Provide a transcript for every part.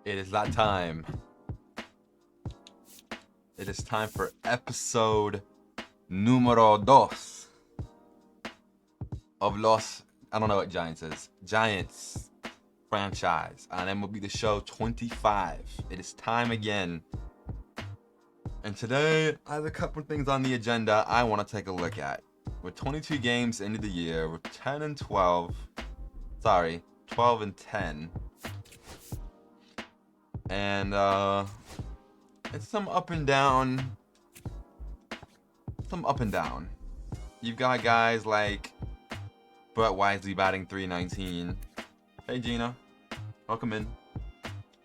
It is that time. It is time for episode numero dos of Los, I don't know what Giants is, Giants franchise on MLB The Show 25. It is time again. And today, I have a couple things on the agenda I want to take a look at. We're 22 games into the year. We're 10 and 12. 12 and 10. And it's some up and down. You've got guys like Brett Wisely batting .319. Hey Gina, welcome in.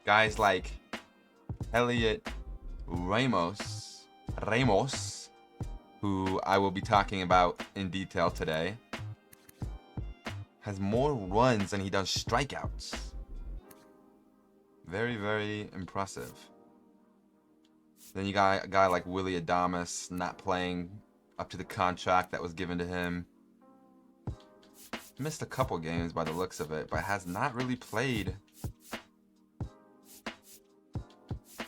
Guys like Elliot Ramos, who I will be talking about in detail today, has more runs than he does strikeouts. Very, very impressive. Then you got a guy like Willy Adames not playing up to the contract that was given to him. Missed a couple games by the looks of it, but has not really played.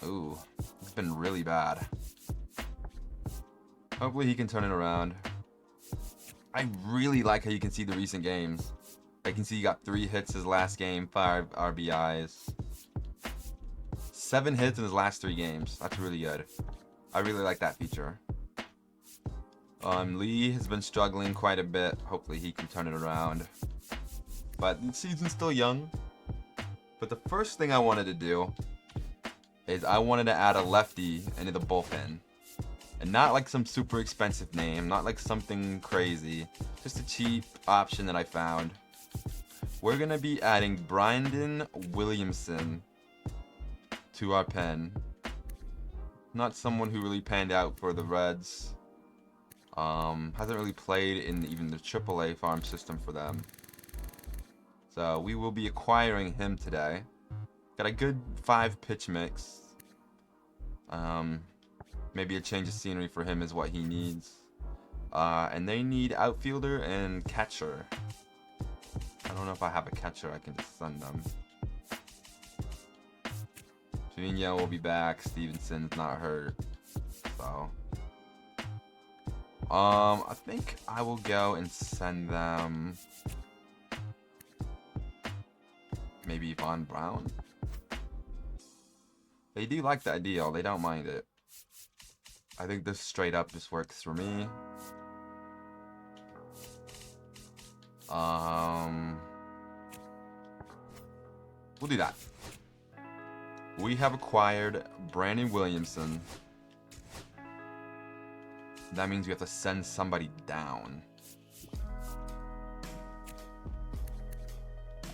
Ooh, it's been really bad. Hopefully he can turn it around. I really like how you can see the recent games. I can see he got 3 hits his last game, 5 RBIs. 7 hits in his last 3 games. That's really good. I really like that feature. Lee has been struggling quite a bit. Hopefully he can turn it around. But the season's still young. But the first thing I wanted to do is I wanted to add a lefty into the bullpen. And not like some super expensive name, not like something crazy. Just a cheap option that I found. We're going to be adding Brandon Williamson to our pen. Not someone who really panned out for the Reds. Hasn't really played in even the AAA farm system for them. So we will be acquiring him today. Got a good 5-pitch mix. Maybe a change of scenery for him is what he needs. And they need outfielder and catcher. I don't know if I have a catcher I can just send them. Trevino will be back. Stevenson's not hurt. So I think I will go and send them maybe Von Brown. They do like that deal. They don't mind it. I think this straight up just works for me. We'll do that. We have acquired Brandon Williamson. That means we have to send somebody down.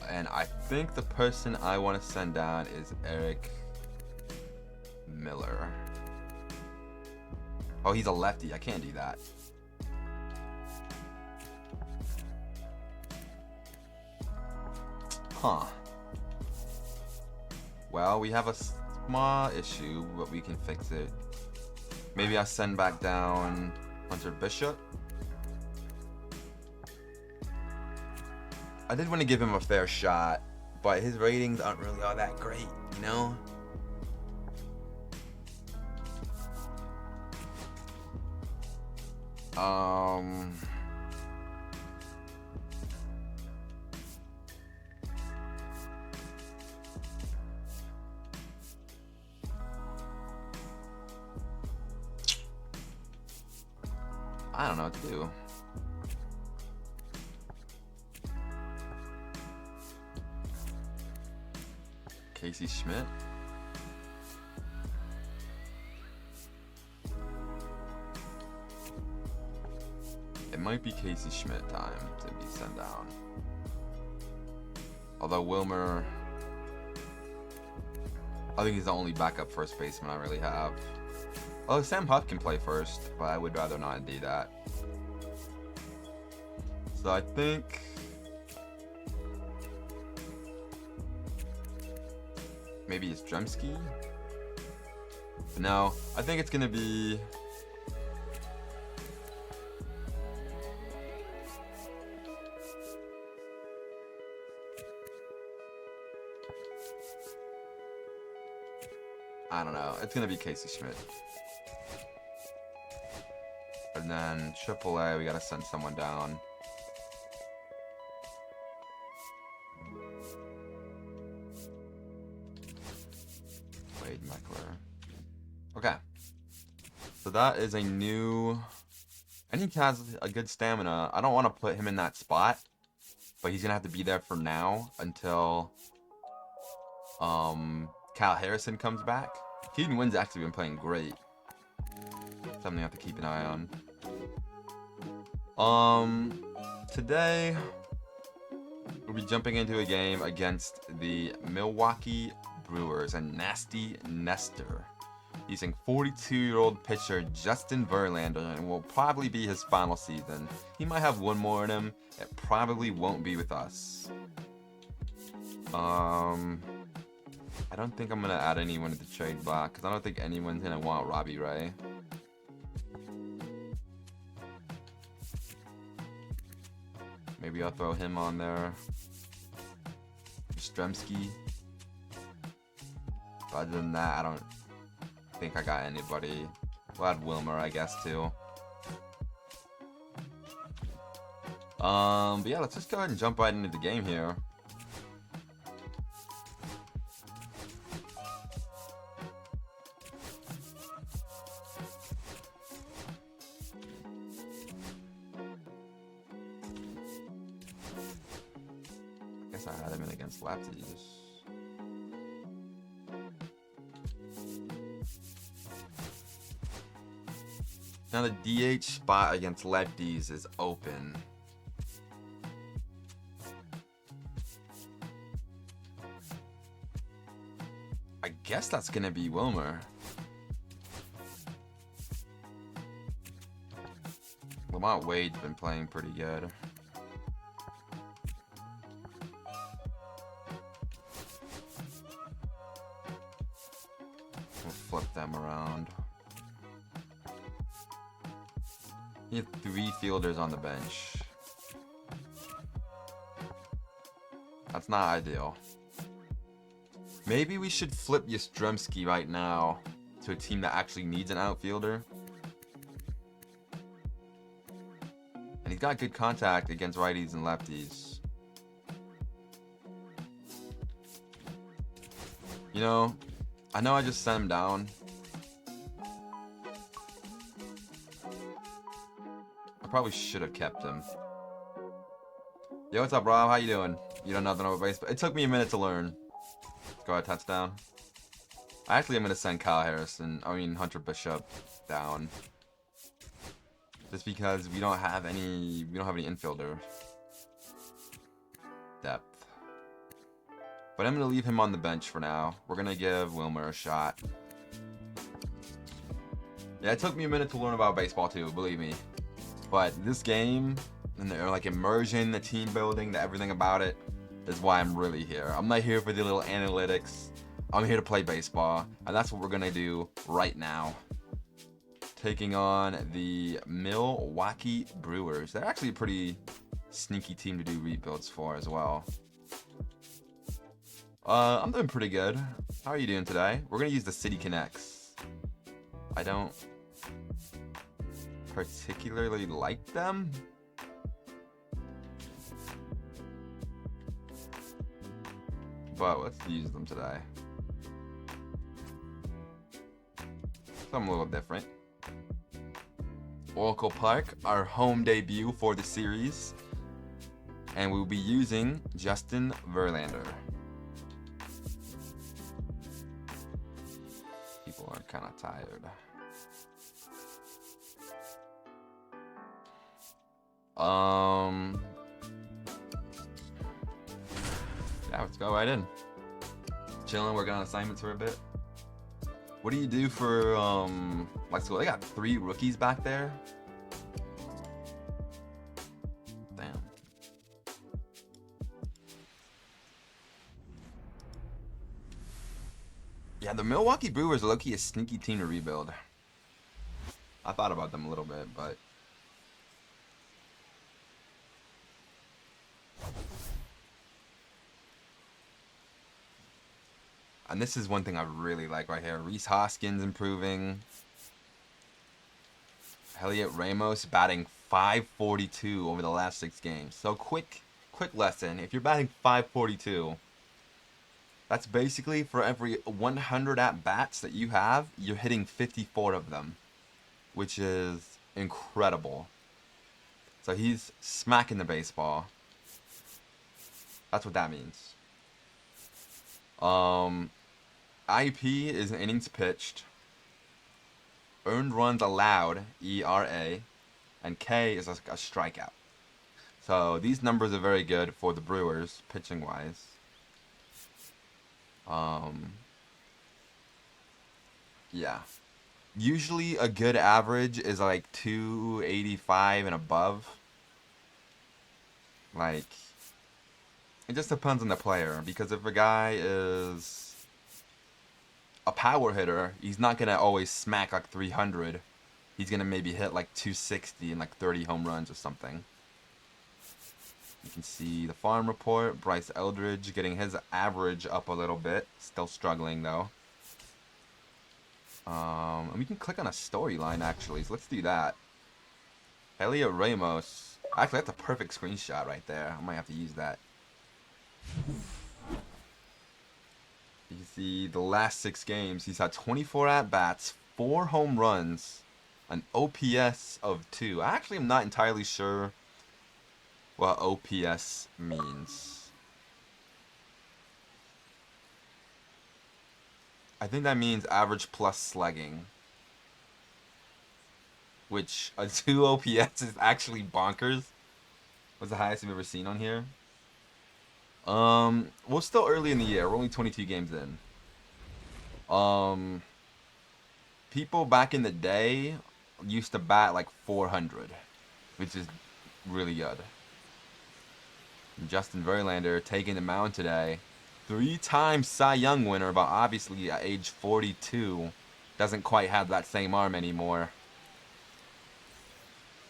And I think the person I want to send down is Eric Miller. Oh, he's a lefty. I can't do that. Huh. Well, we have a small issue, but we can fix it. Maybe I send back down Hunter Bishop. I did want to give him a fair shot, but his ratings aren't really all that great, you know? I don't know what to do. Casey Schmidt. It might be Casey Schmidt time to be sent down. Although Wilmer, I think he's the only backup first baseman I really have. Oh, Sam Huff can play first, but I would rather not do that. So I think maybe it's Dremsky. But no, I think it's gonna be I don't know. It's gonna be Casey Schmidt. And then AAA, we gotta send someone down. Wade Meckler. Okay. So that is a new... And he has a good stamina. I don't want to put him in that spot, but he's gonna have to be there for now until Kyle Harrison comes back. Keaton Wynn's actually been playing great. Something I have to keep an eye on. Today we'll be jumping into a game against the Milwaukee Brewers and Nasty Nestor, using 42-year-old pitcher Justin Verlander, and will probably be his final season. He might have one more in him. It probably won't be with us. I don't think I'm gonna add anyone to the trade block because I don't think anyone's gonna want Robbie Ray. Maybe I'll throw him on there. Stremski. But other than that, I don't think I got anybody. We'll add Wilmer, I guess, too. But yeah, let's just go ahead and jump right into the game here. I guess I had him in against lefties. Now the DH spot against lefties is open. I guess that's gonna be Wilmer. Lamont Wade's been playing pretty good. We'll flip them around. You have 3 fielders on the bench. That's not ideal. Maybe we should flip Yastrzemski right now to a team that actually needs an outfielder. And he's got good contact against righties and lefties. You know I just sent him down. I probably should have kept him. Yo, what's up, Rob? How you doing? You know nothing about baseball. It took me a minute to learn. Go ahead, touchdown. Actually, I'm gonna send Hunter Bishop down. Just because we don't have any infielder depth. But I'm gonna leave him on the bench for now. We're gonna give Wilmer a shot. Yeah, it took me a minute to learn about baseball too, believe me. But this game, and the like immersion, the team building, everything about it, is why I'm really here. I'm not here for the little analytics. I'm here to play baseball, and that's what we're gonna do right now. Taking on the Milwaukee Brewers. They're actually a pretty sneaky team to do rebuilds for as well. I'm doing pretty good. How are you doing today? We're gonna use the City Connects. I don't particularly like them. But let's use them today. Something a little different. Oracle Park, our home debut for the series. And we'll be using Justin Verlander. People are kind of tired. Yeah, let's go right in. Chilling, working on assignments for a bit. What do you do for like school? They got 3 rookies back there. Damn. Yeah, the Milwaukee Brewers are low-key a sneaky team to rebuild. I thought about them a little bit, but And this is one thing I really like right here. Rhys Hoskins improving. Elliot Ramos batting .542 over the last 6 games. So quick lesson. If you're batting .542, that's basically for every 100 at-bats that you have, you're hitting 54 of them, which is incredible. So he's smacking the baseball. That's what that means. IP is innings pitched. Earned runs allowed, ERA. And K is a strikeout. So these numbers are very good for the Brewers, pitching-wise. Yeah. Usually a good average is like 285 and above. Like, it just depends on the player. Because if a guy is a power hitter, he's not going to always smack like 300. He's going to maybe hit like 260 and like 30 home runs or something. You can see the farm report. Bryce Eldridge getting his average up a little bit. Still struggling though. And we can click on a storyline actually. So let's do that. Elliot Ramos. Actually, that's a perfect screenshot right there. I might have to use that. You can see the last 6 games. He's had 24 at-bats, 4 home runs, an OPS of 2. I actually am not entirely sure what OPS means. I think that means average plus slugging, which a 2 OPS is actually bonkers. What's the highest I've ever seen on here? We're still early in the year. We're only 22 games in. People back in the day used to bat like 400, which is really good. Justin Verlander taking the mound today. 3-time Cy Young winner, but obviously at age 42 doesn't quite have that same arm anymore.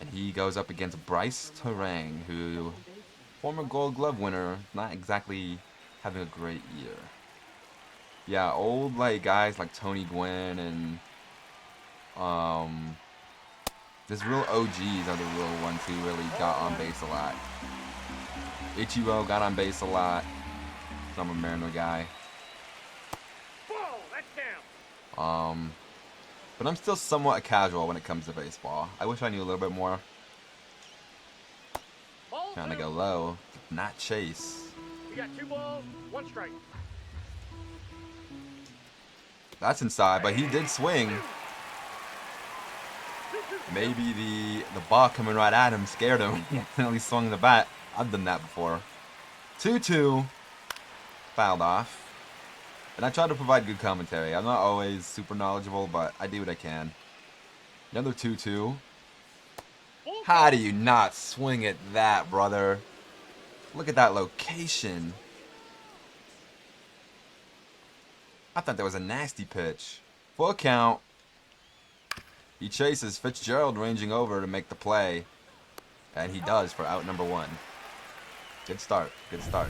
And he goes up against Bryce Terang, who, former Gold Glove winner, not exactly having a great year. Yeah, old like guys like Tony Gwynn and these real OGs are the real ones who really got on base a lot. Ichiro got on base a lot. I'm a Mariner guy. But I'm still somewhat casual when it comes to baseball. I wish I knew a little bit more. Trying to go low, not chase. You got 2 balls, 1 strike. That's inside, but he did swing. Maybe the ball coming right at him scared him. He accidentally swung the bat. I've done that before. 2-2. Fouled off. And I try to provide good commentary. I'm not always super knowledgeable, but I do what I can. Another 2-2. How do you not swing at that, brother? Look at that location. I thought that was a nasty pitch. Full count. He chases Fitzgerald ranging over to make the play. And he does for out number 1. Good start. Good start.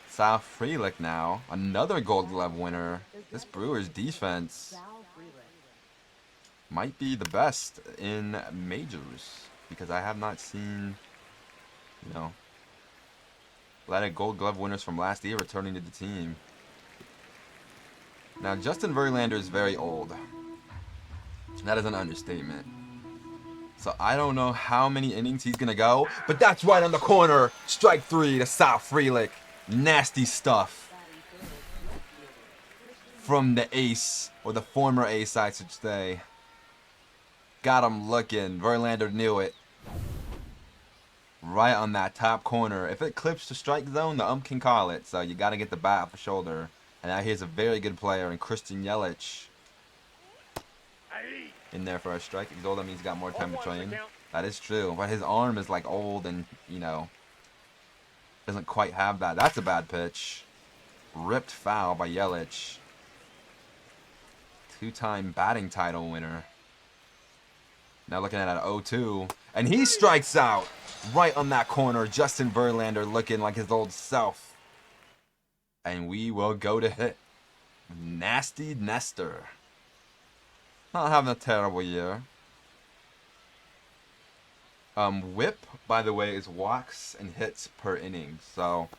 Sal Frelick now. Another Gold Glove winner. This Brewers defense might be the best in majors. Because I have not seen, you know, a lot of Gold Glove winners from last year returning to the team. Now, Justin Verlander is very old. That is an understatement. So I don't know how many innings he's going to go. But that's right on the corner. Strike 3 to Sal Frelick. Nasty stuff. From the ace. Or the former ace, I should say. Got him looking. Verlander knew it. Right on that top corner. If it clips the strike zone, the ump can call it. So you got to get the bat off the shoulder. And now here's a very good player in Christian Yelich. In there for a strike. If he's old, that means he's got more time to train. That is true. But his arm is like old and, you know, doesn't quite have that. That's a bad pitch. Ripped foul by Yelich. 2-time batting title winner. Now looking at an 0-2. And he strikes out. Right on that corner. Justin Verlander looking like his old self. And we will go to hit. Nasty Nestor. Not having a terrible year. Whip, by the way, is walks and hits per inning. So,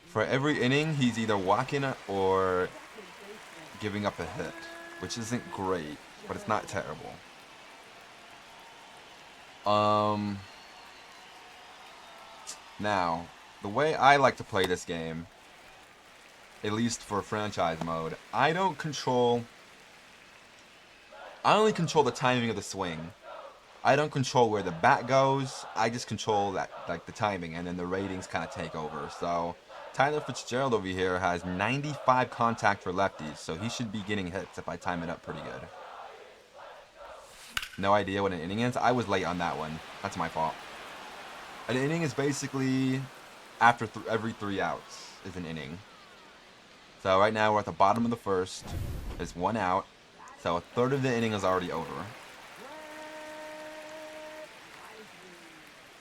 for every inning, he's either walking or giving up a hit, which isn't great, but it's not terrible. Now, the way I like to play this game, at least for franchise mode, I only control the timing of the swing. I don't control where the bat goes. I just control that, like, the timing, and then the ratings kind of take over. So Tyler Fitzgerald over here has 95 contact for lefties, so he should be getting hits if I time it up pretty good. No idea what an inning is. I was late on that one. That's my fault. An inning is basically after every 3 outs is an inning. So right now we're at the bottom of the first. There's 1 out. So a third of the inning is already over.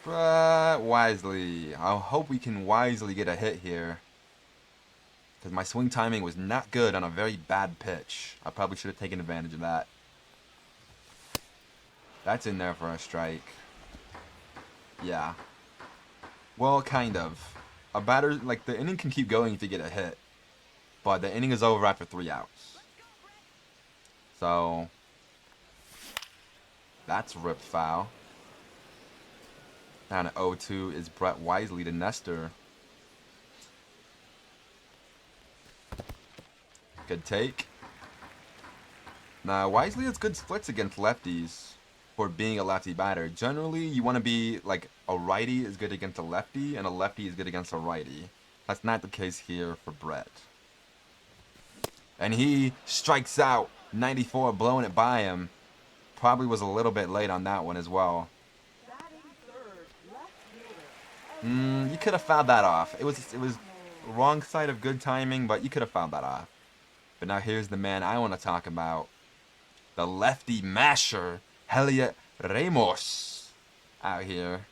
But wisely. I hope we can wisely get a hit here. Because my swing timing was not good on a very bad pitch. I probably should have taken advantage of that. That's in there for a strike. Yeah. Well, kind of. A batter, like, the inning can keep going if you get a hit. But the inning is over after 3 outs. So, that's ripped foul. Down at 0-2 is Brett Wisely to Nestor. Good take. Now, Wisely has good splits against lefties for being a lefty batter. Generally, you want to be like a righty is good against a lefty, and a lefty is good against a righty. That's not the case here for Brett. And he strikes out. 94, blowing it by him. Probably was a little bit late on that one as well. You could have fouled that off. It was wrong side of good timing, but you could have fouled that off. But now here's the man I want to talk about. The lefty masher, Helliot Ramos, out here.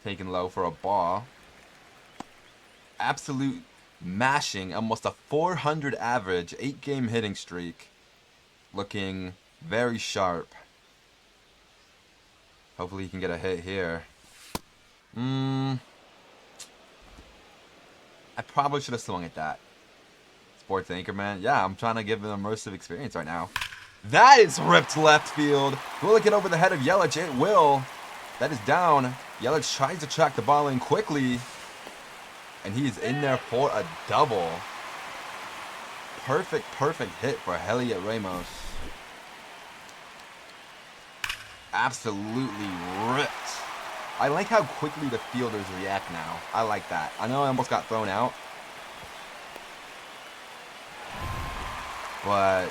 Taking low for a ball. Absolute mashing, almost a 400 average, 8-game hitting streak. Looking very sharp. Hopefully he can get a hit here. I probably should have swung at that. Sports Anchorman. Yeah, I'm trying to give an immersive experience right now. That is ripped left field. Will it get over the head of Yelich? It will. That is down. Yelich tries to track the ball in quickly. And he is in there for a double. Perfect hit for Helliot Ramos. Absolutely ripped. I like how quickly the fielders react now. I like that. I know I almost got thrown out. But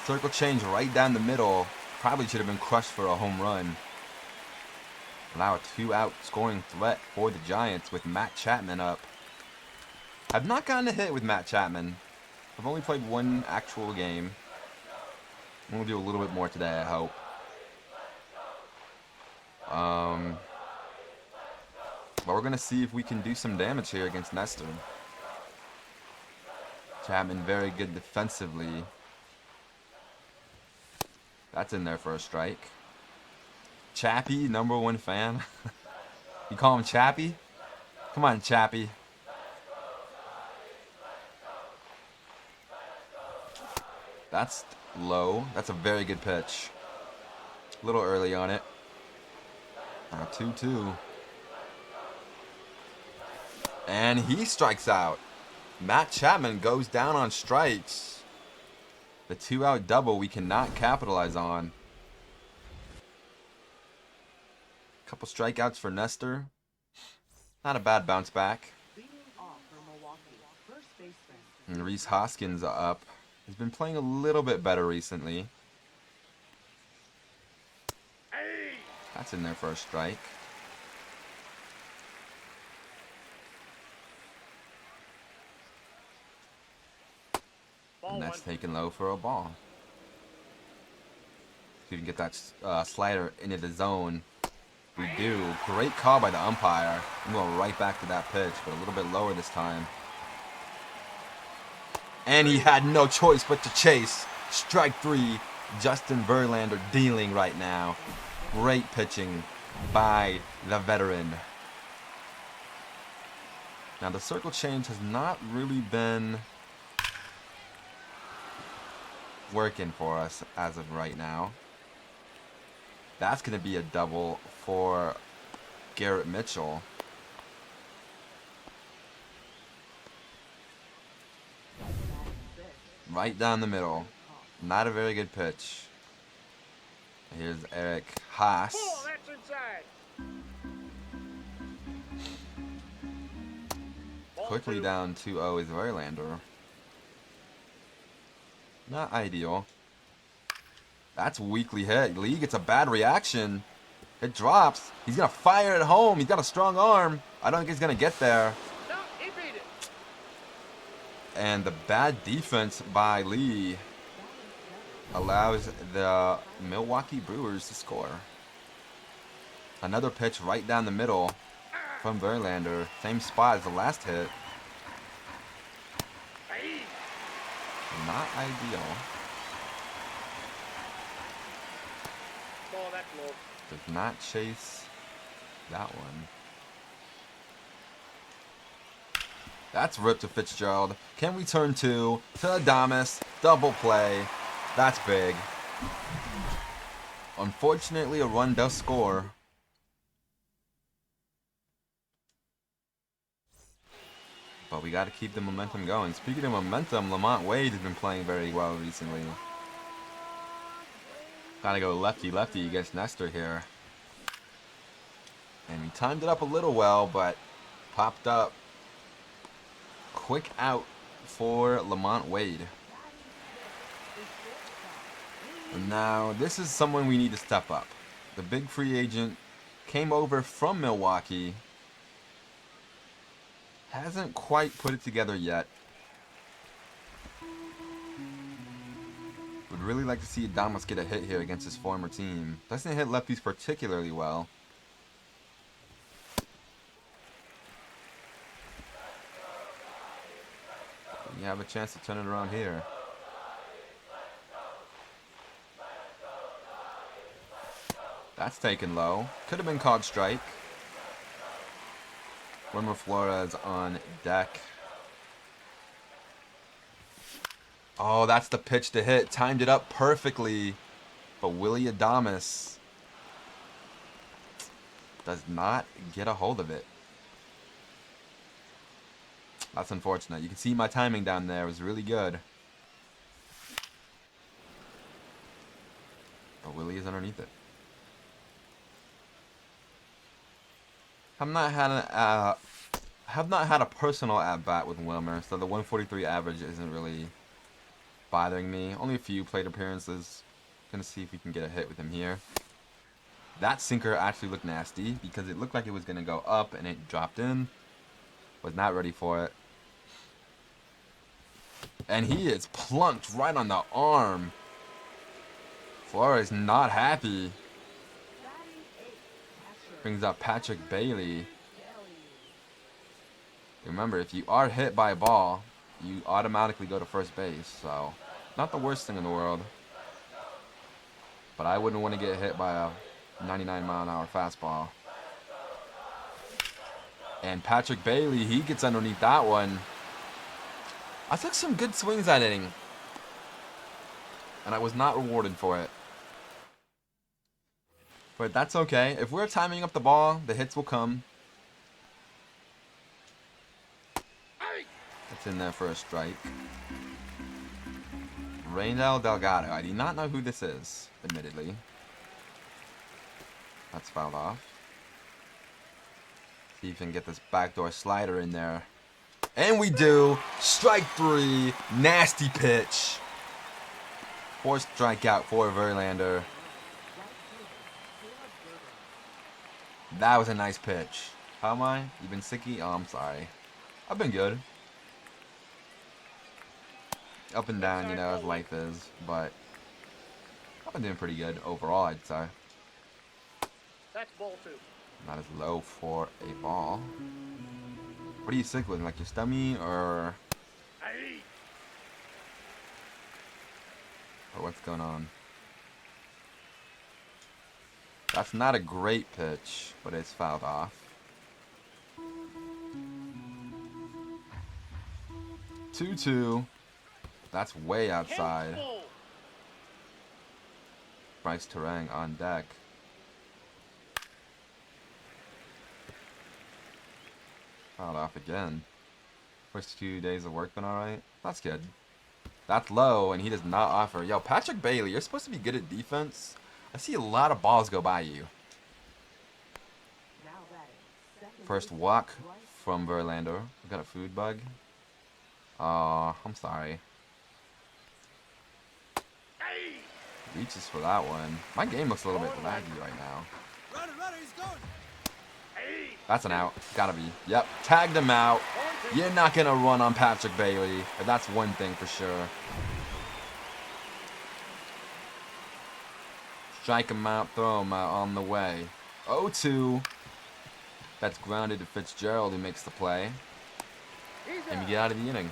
circle change right down the middle. Probably should have been crushed for a home run. Now a 2-out scoring threat for the Giants with Matt Chapman up. I've not gotten a hit with Matt Chapman. I've only played 1 actual game. I'm going to do a little bit more today, I hope. But we're going to see if we can do some damage here against Nestor. Chapman very good defensively. That's in there for a strike. Chappie, #1 fan. You call him Chappie? Come on, Chappie. That's low. That's a very good pitch. A little early on it. 2-2. And he strikes out. Matt Chapman goes down on strikes. The 2-out double we cannot capitalize on. Couple strikeouts for Nestor. Not a bad bounce back. And Rhys Hoskins up. He's been playing a little bit better recently. That's in there for a strike. And that's taken low for a ball. So you can get that slider into the zone. We do. Great call by the umpire. I'm going right back to that pitch, but a little bit lower this time. And he had no choice but to chase. Strike 3. Justin Verlander dealing right now. Great pitching by the veteran. Now the circle change has not really been working for us as of right now. That's going to be a double for Garrett Mitchell. Right down the middle. Not a very good pitch. Here's Eric Haas. Oh, that's inside. Quickly down 2-0 is Verlander. Not ideal. That's weakly hit. Lee gets a bad reaction. It drops. He's going to fire it home. He's got a strong arm. I don't think he's going to get there. No, he beat it. And the bad defense by Lee allows the Milwaukee Brewers to score. Another pitch right down the middle from Verlander. Same spot as the last hit. Not ideal. Oh, that's low. Does not chase that one. That's ripped to Fitzgerald. Can we turn 2 to Adames? Double play. That's big. Unfortunately, a run does score. But we got to keep the momentum going. Speaking of momentum, Lamont Wade has been playing very well recently. Gotta go lefty-lefty against Nestor here. And he timed it up a little well, but popped up. Quick out for Lamont Wade. And now, this is someone we need to step up. The big free agent came over from Milwaukee. Hasn't quite put it together yet. Would really like to see Adames get a hit here against his former team. Doesn't hit lefties particularly well. You have a chance to turn it around here. That's taken low. Could have been called strike. Wilmer Flores on deck. Oh, that's the pitch to hit. Timed it up perfectly. But Willy Adames does not get a hold of it. That's unfortunate. You can see my timing down there was really good. But Willie is underneath it. Have not had a personal at-bat with Wilmer, so the 143 average isn't really bothering me. Only a few plate appearances. Gonna see if we can get a hit with him here. That sinker actually looked nasty because it looked like it was gonna go up and it dropped in. Was not ready for it. And he is plunked right on the arm. Flores not happy. Brings up Patrick Bailey. Remember, if you are hit by a ball, you automatically go to first base. So, not the worst thing in the world. But I wouldn't want to get hit by a 99-mile-an-hour fastball. And Patrick Bailey, he gets underneath that one. I took some good swings at hitting. And I was not rewarded for it. But that's okay. If we're timing up the ball, the hits will come. That's in there for a strike. Reynel Delgado. I do not know who this is, admittedly. That's fouled off. See if we can get this backdoor slider in there. And we do. Strike 3. Nasty pitch. Forced strikeout for Verlander. That was a nice pitch. How am I? You been sicky? Oh, I'm sorry. I've been good. Up and down, you know, as life is. But I've been doing pretty good overall, I'd say. That's ball 2. Not as low for a ball. What are you cycling? Like your stummy or what's going on? That's not a great pitch, but it's fouled off. 2-2. That's way outside. Bryce Terang on deck. Fouled off again. First 2 days of work been alright? That's good. That's low, and he does not offer. Yo, Patrick Bailey, you're supposed to be good at defense. I see a lot of balls go by you. First walk from Verlander. We got a food bug. Oh, I'm sorry. Reaches for that one. My game looks a little bit laggy right now. That's an out. Gotta be. Yep. Tagged him out. You're not gonna run on Patrick Bailey. That's one thing for sure. Strike him out, throw him out on the way. 0-2. That's grounded to Fitzgerald, who makes the play. And we get out of the inning.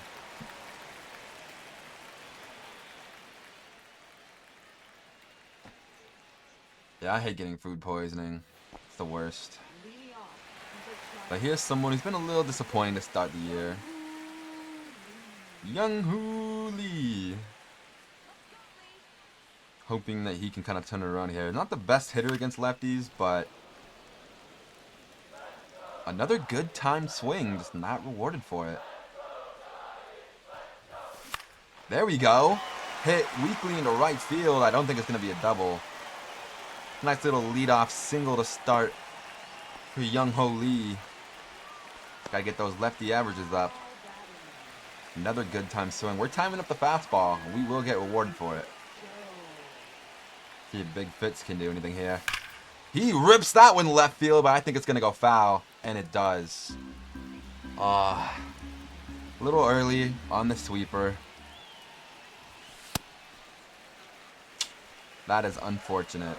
Yeah, I hate getting food poisoning. It's the worst. But here's someone who's been a little disappointing to start the year. Young-Hoo Lee. Hoping that he can kind of turn it around here. Not the best hitter against lefties, but another good timed swing, just not rewarded for it. There we go. Hit weakly into right field. I don't think it's going to be a double. Nice little leadoff single to start for Young-Hoo Lee. Got to get those lefty averages up. Another good time swing. We're timing up the fastball. We will get rewarded for it. See if Big Fitz can do anything here. He rips that one left field, but I think it's going to go foul. And it does. A little early on the sweeper. That is unfortunate.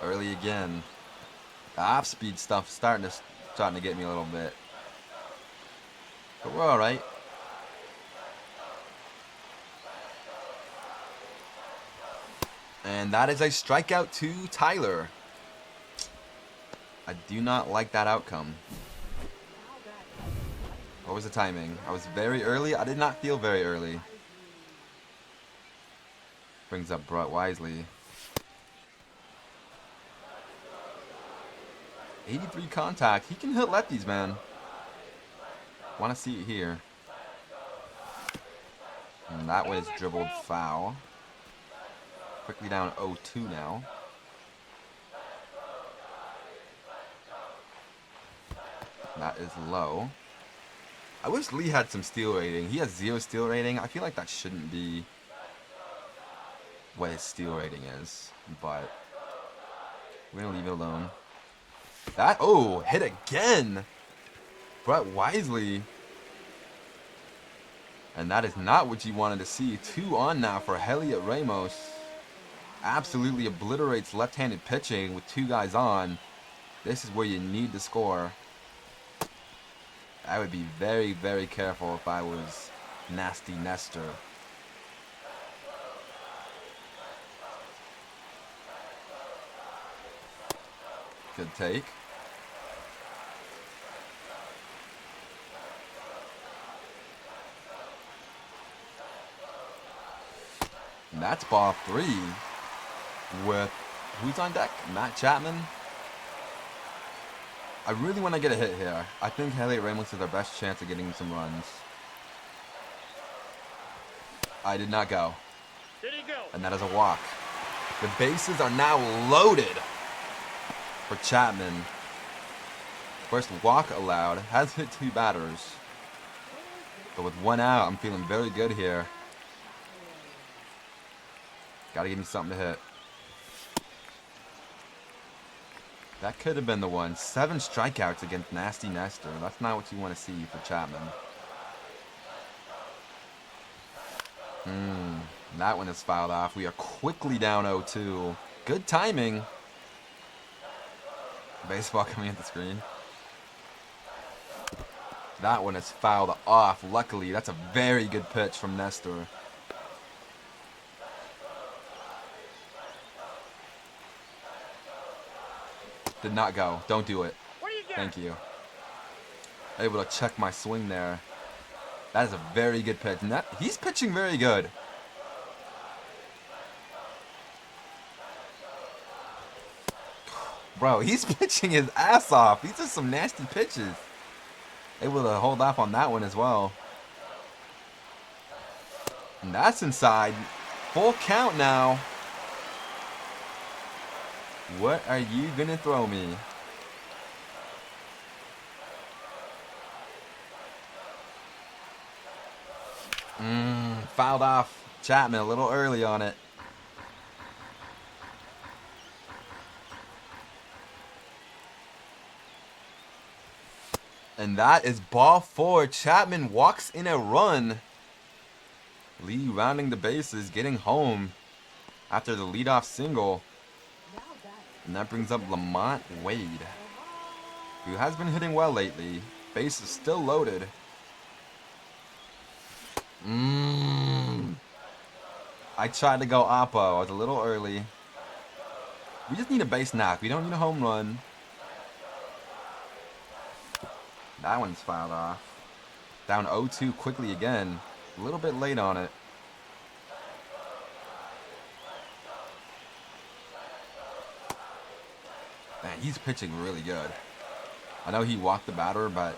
Early again. The off-speed stuff starting to get me a little bit. But we're all right. And that is a strikeout to Tyler. I do not like that outcome. What was the timing? I was very early. I did not feel very early. Brings up Brett Wisely. 83 contact. He can hit lefties, man. Want to see it here. And that was dribbled foul. Quickly down 0-2 now. That is low. I wish Lee had some steal rating. He has 0 steal rating. I feel like that shouldn't be what his steal rating is. But we're going to leave it alone. That, oh, hit again. Brett Wisely. And that is not what you wanted to see. 2 on now for Heliot Ramos. Absolutely obliterates left-handed pitching with 2 guys on. This is where you need to score. I would be very, very careful if I was Nasty Nestor. Good take. And that's ball 3 with who's on deck? Matt Chapman. I really want to get a hit here. I think Heliot Ramos is our best chance of getting some runs. I did not go. Did he go? And that is a walk. The bases are now loaded for Chapman. First walk allowed. Has hit 2 batters. But with 1 out, I'm feeling very good here. Gotta give me something to hit. That could have been the one. 7 strikeouts against Nasty Nestor. That's not what you want to see for Chapman. That one is fouled off. We are quickly down 0-2. Good timing. Baseball coming at the screen. That one is fouled off. Luckily, that's a very good pitch from Nestor. Did not go. Don't do it. What do you got? Thank you. Able to check my swing there. That is a very good pitch. And he's pitching very good. Bro, he's pitching his ass off. These are some nasty pitches. Able to hold off on that one as well. And that's inside. Full count now. What are you gonna throw me? Fouled off Chapman a little early on it. And that is ball 4. Chapman walks in a run. Lee rounding the bases, getting home after the leadoff single. And that brings up Lamont Wade, who has been hitting well lately. Base is still loaded. I tried to go oppo. I was a little early. We just need a base knock. We don't need a home run. That one's fouled off. Down 0-2 quickly again. A little bit late on it. Man, he's pitching really good. I know he walked the batter, but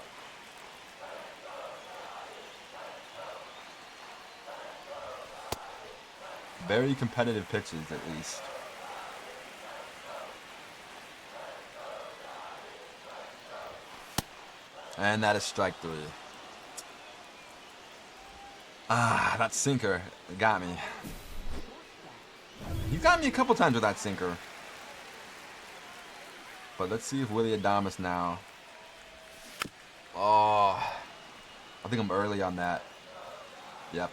very competitive pitches at least. And that is strike 3. That sinker got me. He got me a couple times with that sinker. But let's see if Willy Adames now. Oh, I think I'm early on that. Yep.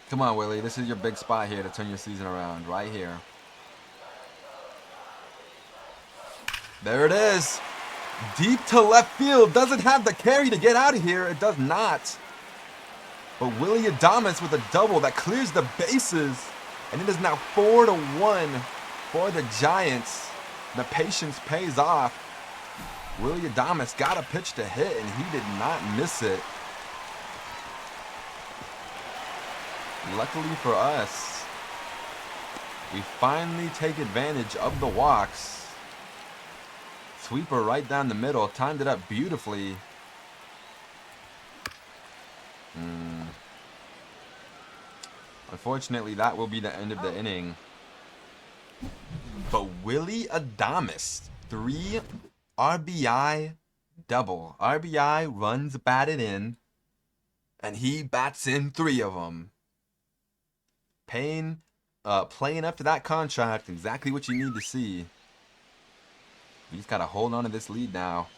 Come on, Willie. This is your big spot here to turn your season around. Right here. There it is. Deep to left field. Doesn't have the carry to get out of here. It does not. But Willy Adames with a double that clears the bases. And it is now 4-1 for the Giants. The patience pays off. Willy Adames got a pitch to hit, and he did not miss it. Luckily for us, we finally take advantage of the walks. Sweeper right down the middle, timed it up beautifully. Unfortunately, that will be the end of the inning. But Willy Adames, 3 RBI double. RBI runs batted in, and he bats in 3 of them. Playing up to that contract, exactly what you need to see. We just got to hold on to this lead now.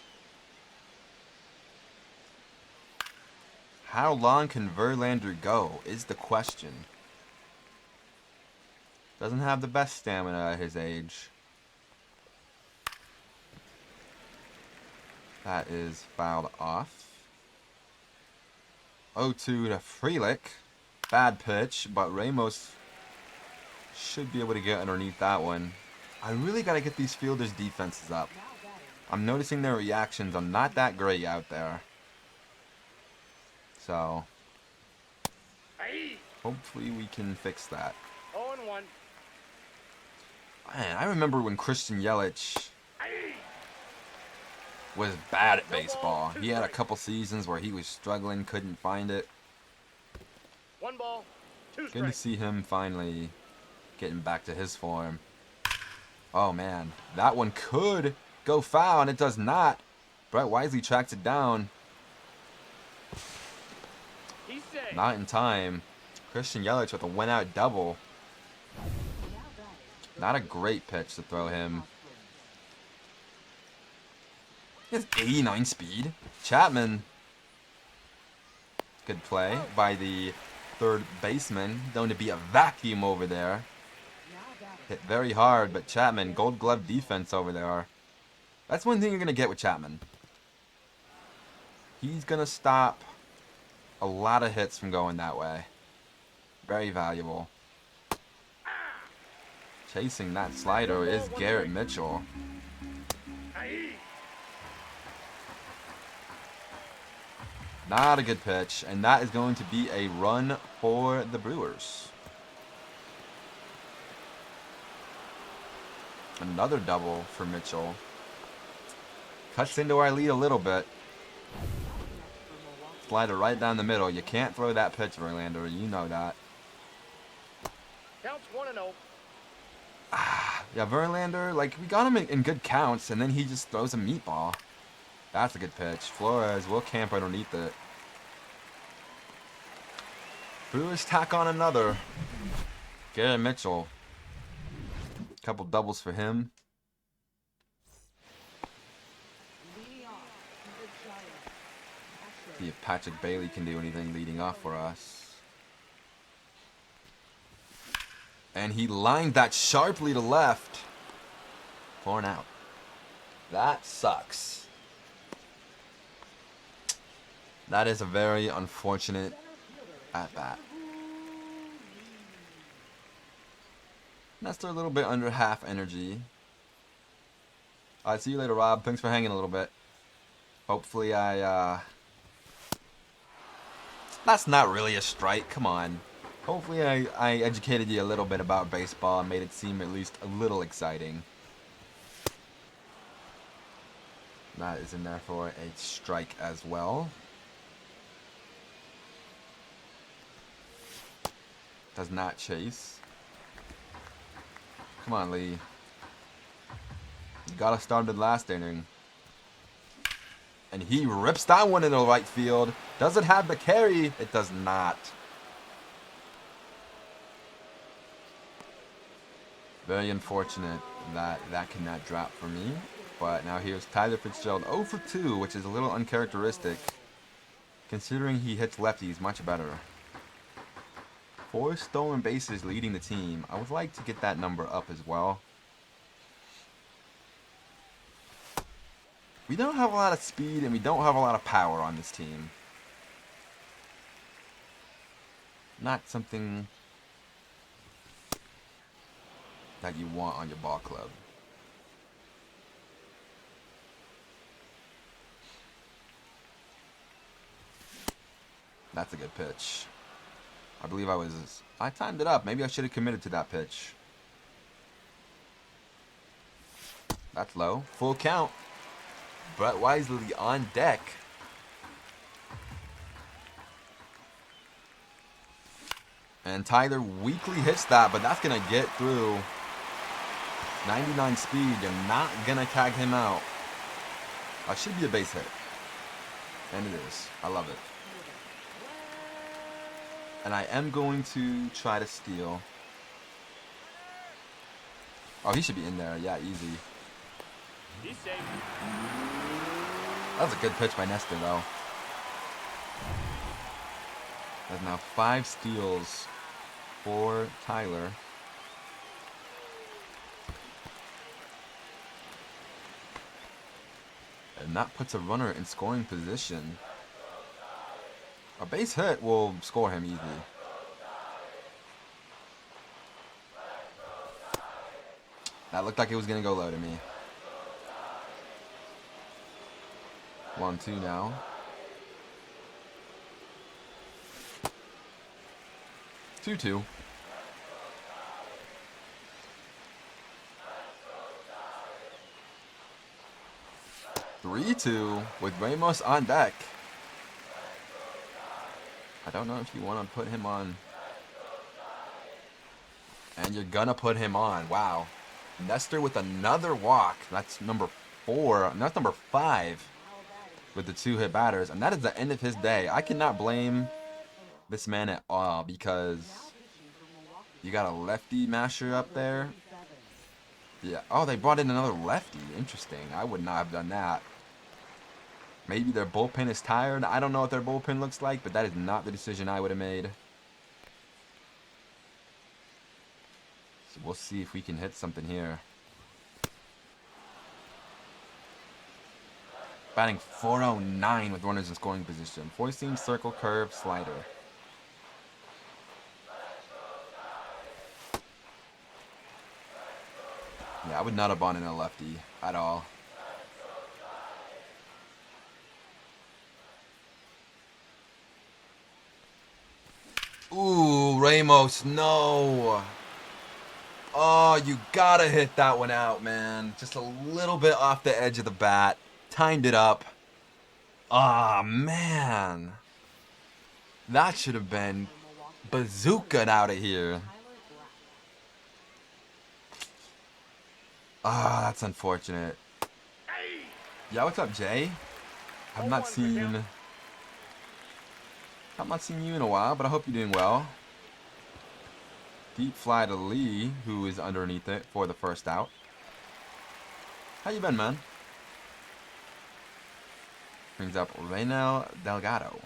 How long can Verlander go is the question. Doesn't have the best stamina at his age. That is fouled off. 0-2 to Frelick. Bad pitch, but Ramos should be able to get underneath that one. I really got to get these fielders' defenses up. I'm noticing their reactions are not that great out there. So, hopefully we can fix that. 0-1. Man, I remember when Christian Yelich was bad at baseball. He had a couple seasons where he was struggling, couldn't find it. 1 ball, 2 strikes. Good to see him finally getting back to his form. Oh man, that one could go foul, and it does not. Brett Wisely tracks it down. He's safe. Not in time. Christian Yelich with a went-out double. Not a great pitch to throw him. He has 89 speed. Chapman. Good play by the third baseman. Going to be a vacuum over there. Hit very hard, but Chapman, gold glove defense over there. That's one thing you're going to get with Chapman. He's going to stop a lot of hits from going that way. Very valuable. Chasing that slider is Garrett Mitchell. Not a good pitch, and that is going to be a run for the Brewers. Another double for Mitchell. Cuts into our lead a little bit. Slider right down the middle. You can't throw that pitch, Verlander. You know that. Counts 1-0. Yeah, Verlander, like, we got him in good counts, and then he just throws a meatball. That's a good pitch. Flores will camp underneath it. Brewers tack on another. Garrett Mitchell. Couple doubles for him. See if Patrick Bailey can do anything leading off for us. And he lined that sharply to left. For an out. That sucks. That is a very unfortunate at-bat. Nestor a little bit under half energy. Alright, see you later, Rob. Thanks for hanging a little bit. Hopefully that's not really a strike. Come on. Hopefully I educated you a little bit about baseball and made it seem at least a little exciting. That is in there for a strike as well. Does not chase. Come on, Lee. You gotta start the last inning. And he rips that one into the right field. Does it have the carry? It does not. Very unfortunate that that cannot drop for me. But now here's Tyler Fitzgerald 0 for 2, which is a little uncharacteristic. Considering he hits lefties much better. 4 stolen bases leading the team. I would like to get that number up as well. We don't have a lot of speed and we don't have a lot of power on this team. Not something that you want on your ball club. That's a good pitch. I believe I timed it up. Maybe I should have committed to that pitch. That's low. Full count. Brett Wisely on deck. And Tyler weakly hits that, but that's going to get through. 99 speed. You're not going to tag him out. That should be a base hit. And it is. I love it. And I am going to try to steal. Oh, he should be in there. Yeah, easy. He's safe. That was a good pitch by Nestor, though. There's now 5 steals for Tyler. And that puts a runner in scoring position. A base hit will score him easy. That looked like it was going to go low to me. 1-2 now. Two. 3-2 with Ramos on deck. I don't know if you want to put him on. And you're going to put him on. Wow. Nestor with another walk. That's number 4. And that's number 5 with the 2 hit batters. And that is the end of his day. I cannot blame this man at all because you got a lefty masher up there. Yeah. Oh, they brought in another lefty. Interesting. I would not have done that. Maybe their bullpen is tired. I don't know what their bullpen looks like, but that is not the decision I would have made. So we'll see if we can hit something here. Batting .409 with runners in scoring position. 4-seam circle curve slider. Yeah, I would not have bought in a lefty at all. Ooh, Ramos, no. Oh, you gotta hit that one out, man. Just a little bit off the edge of the bat. Timed it up. Ah, man. That should have been bazookaed out of here. Ah, that's unfortunate. Yeah, what's up, Jay? I've not seen you in a while, but I hope you're doing well. Deep fly to Lee, who is underneath it for the first out. How you been, man? Brings up Reynel Delgado.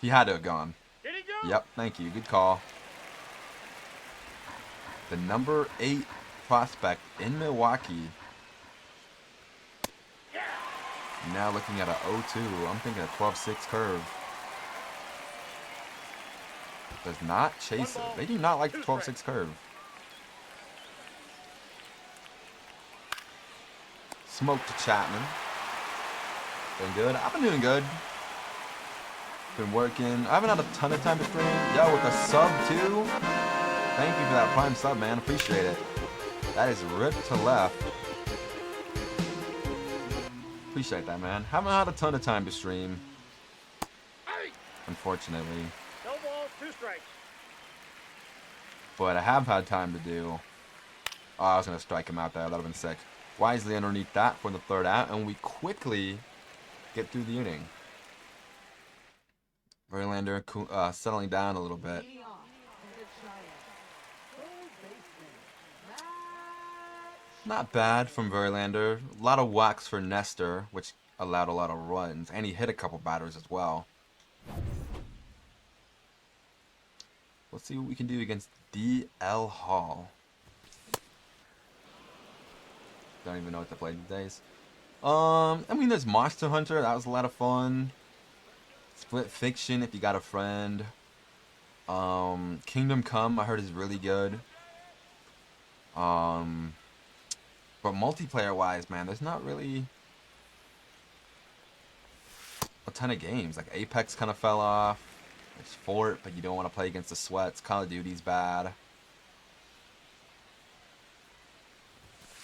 He had to have gone. Yep, thank you. Good call. The number 8 prospect in Milwaukee. Now looking at a 0-2. I'm thinking a 12-6 curve. Does not chase it. They do not like the 12-6 curve. Smoke to Chapman. Doing good. I've been doing good. Been working. I haven't had a ton of time to stream. Yo, with a sub too. Thank you for that prime sub, man. Appreciate it. That is ripped to left. Appreciate that, man. Haven't had a ton of time to stream. Unfortunately. No balls, 2 strikes. But I have had time to do. Oh, I was going to strike him out there. That would have been sick. Wisely underneath that for the third out. And we quickly get through the inning. Verlander settling down a little bit. Not bad from Verlander. A lot of walks for Nestor, which allowed a lot of runs. And he hit a couple batters as well. Let's see what we can do against D.L. Hall. Don't even know what to play these days. I mean, there's Monster Hunter. That was a lot of fun. Split Fiction if you got a friend. Kingdom Come I heard is really good. But multiplayer wise, man, there's not really a ton of games. Like Apex kind of fell off. There's Fort, but you don't want to play against the sweats. Call of Duty's bad.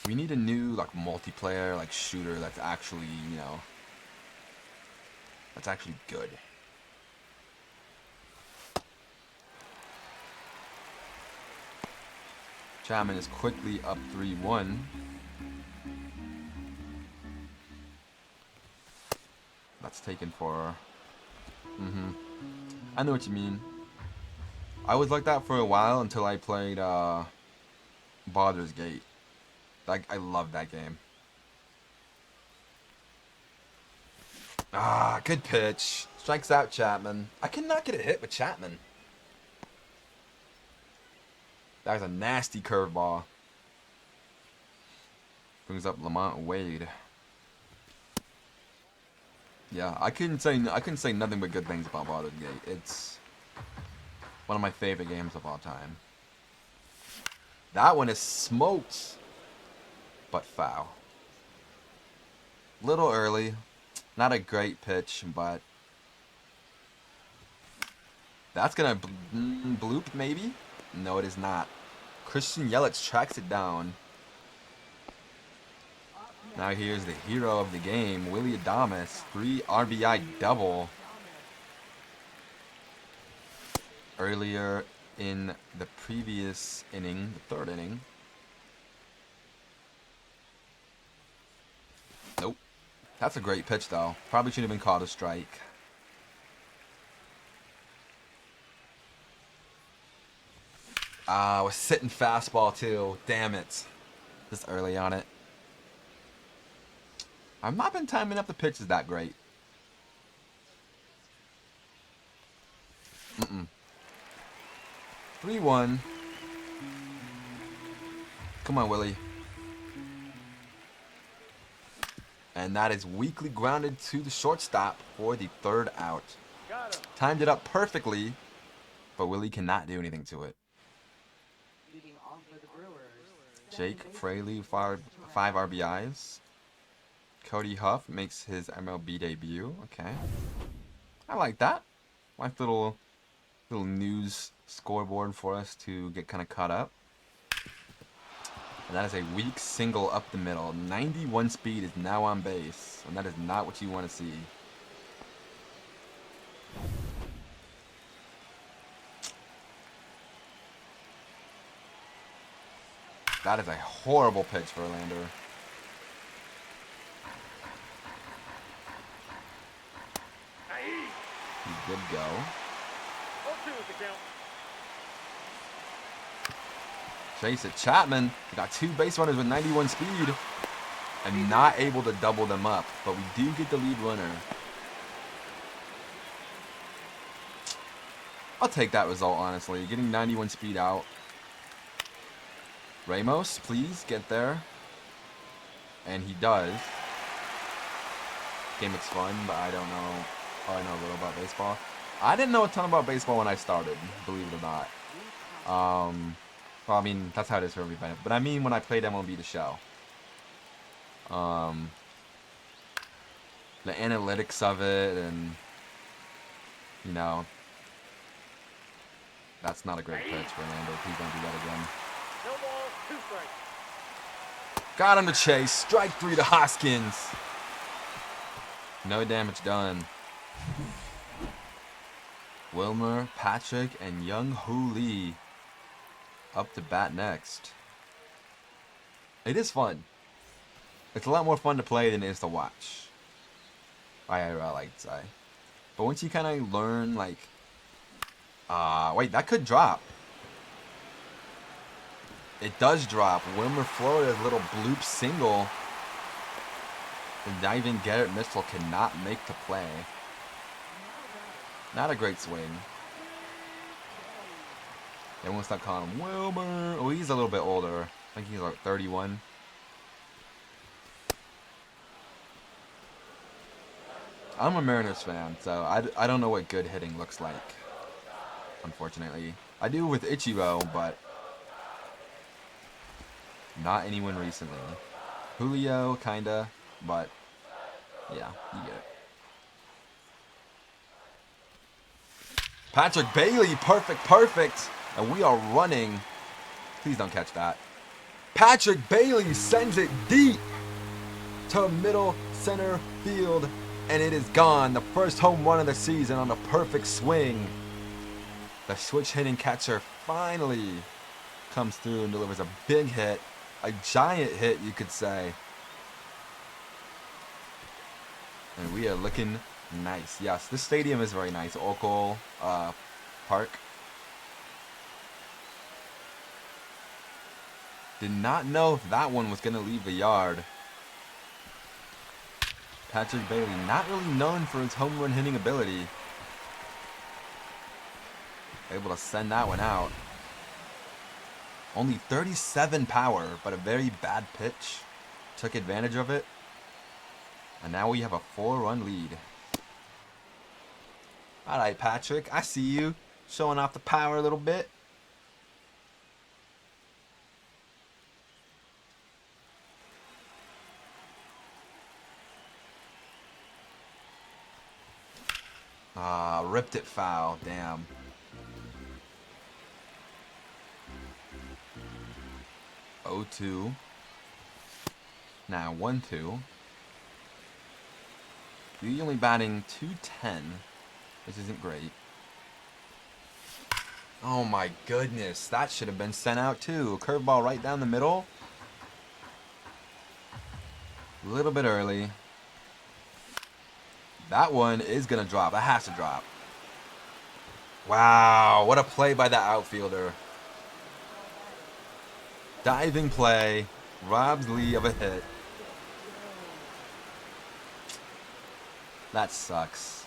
We need a new like multiplayer like shooter that's actually, you know, that's actually good. Chapman is quickly up 3-1. That's taken for... I know what you mean. I was like that for a while until I played Baldur's Gate. Like, I love that game. Ah, good pitch. Strikes out Chapman. I cannot get a hit with Chapman. That was a nasty curveball. Brings up Lamont Wade. Yeah, I couldn't say nothing but good things about Baldur's Gate. It's one of my favorite games of all time. That one is smoked, but foul. Little early. Not a great pitch, but that's gonna bloop maybe? No, it is not. Christian Yelich tracks it down. Now here's the hero of the game, Willy Adames, 3 RBI double. Earlier in the previous inning, the third inning. Nope. That's a great pitch though. Probably should have been called a strike. I was sitting fastball too. Damn it. This early on it. I've not been timing up the pitches that great. 3-1. Come on, Willie. And that is weakly grounded to the shortstop for the 3rd out. Got him. Timed it up perfectly, but Willie cannot do anything to it. Jake Fraley, 5 RBIs. Cody Huff makes his MLB debut. Okay. I like that. Like little news scoreboard for us to get kind of caught up. And that is a weak single up the middle. 91 speed is now on base, and that is not what you want to see. That is a horrible pitch for Lander. He's good to go. 0-2 is the count. Chase it. Chapman got 2 base runners with 91 speed and not able to double them up, but we do get the lead runner. I'll take that result, honestly. Getting 91 speed out. Ramos, please get there. And he does. Game looks fun, but I don't know. I know a little about baseball. I didn't know a ton about baseball when I started, believe it or not. Well, I mean, that's how it is for everybody. But I mean when I played MLB The Show. The analytics of it and, you know, that's not a great pitch for Orlando. Please don't do that again. No ball, 2 strikes. Got him to Chase. Strike 3 to Hoskins. No damage done. Wilmer, Patrick, and Young Hoo Lee up to bat next. It is fun. It's a lot more fun to play than it is to watch. I like to say. But once you kind of learn, like... wait, that could drop. It does drop. Wilmer Florida's little bloop single. And not even Garrett Mitchell cannot make the play. Not a great swing. Everyone stop calling him Wilmer. Oh, he's a little bit older. I think he's like 31. I'm a Mariners fan, so I don't know what good hitting looks like. Unfortunately. I do with Ichiro, but not anyone recently. Julio, kinda, but yeah, you get it. Patrick Bailey, perfect. And we are running. Please don't catch that. Patrick Bailey sends it deep to middle center field. And it is gone. The first home run of the season on a perfect swing. The switch hitting catcher finally comes through and delivers a big hit. A giant hit, you could say. And we are looking nice. Yes, this stadium is very nice. Oracle Park. Did not know if that one was going to leave the yard. Patrick Bailey, not really known for his home run hitting ability. Able to send that one out. Only 37 power, but a very bad pitch. Took advantage of it. And now we have a 4-run lead. Alright, Patrick, I see you. Showing off the power a little bit. Ripped it foul. Damn. Oh, 2. Now 1-2. You're only batting .210, which isn't great. Oh my goodness, that should have been sent out too. A curveball right down the middle. A little bit early. That one is gonna drop. That has to drop. Wow, what a play by the outfielder. Diving play. Robs Lee of a hit. That sucks.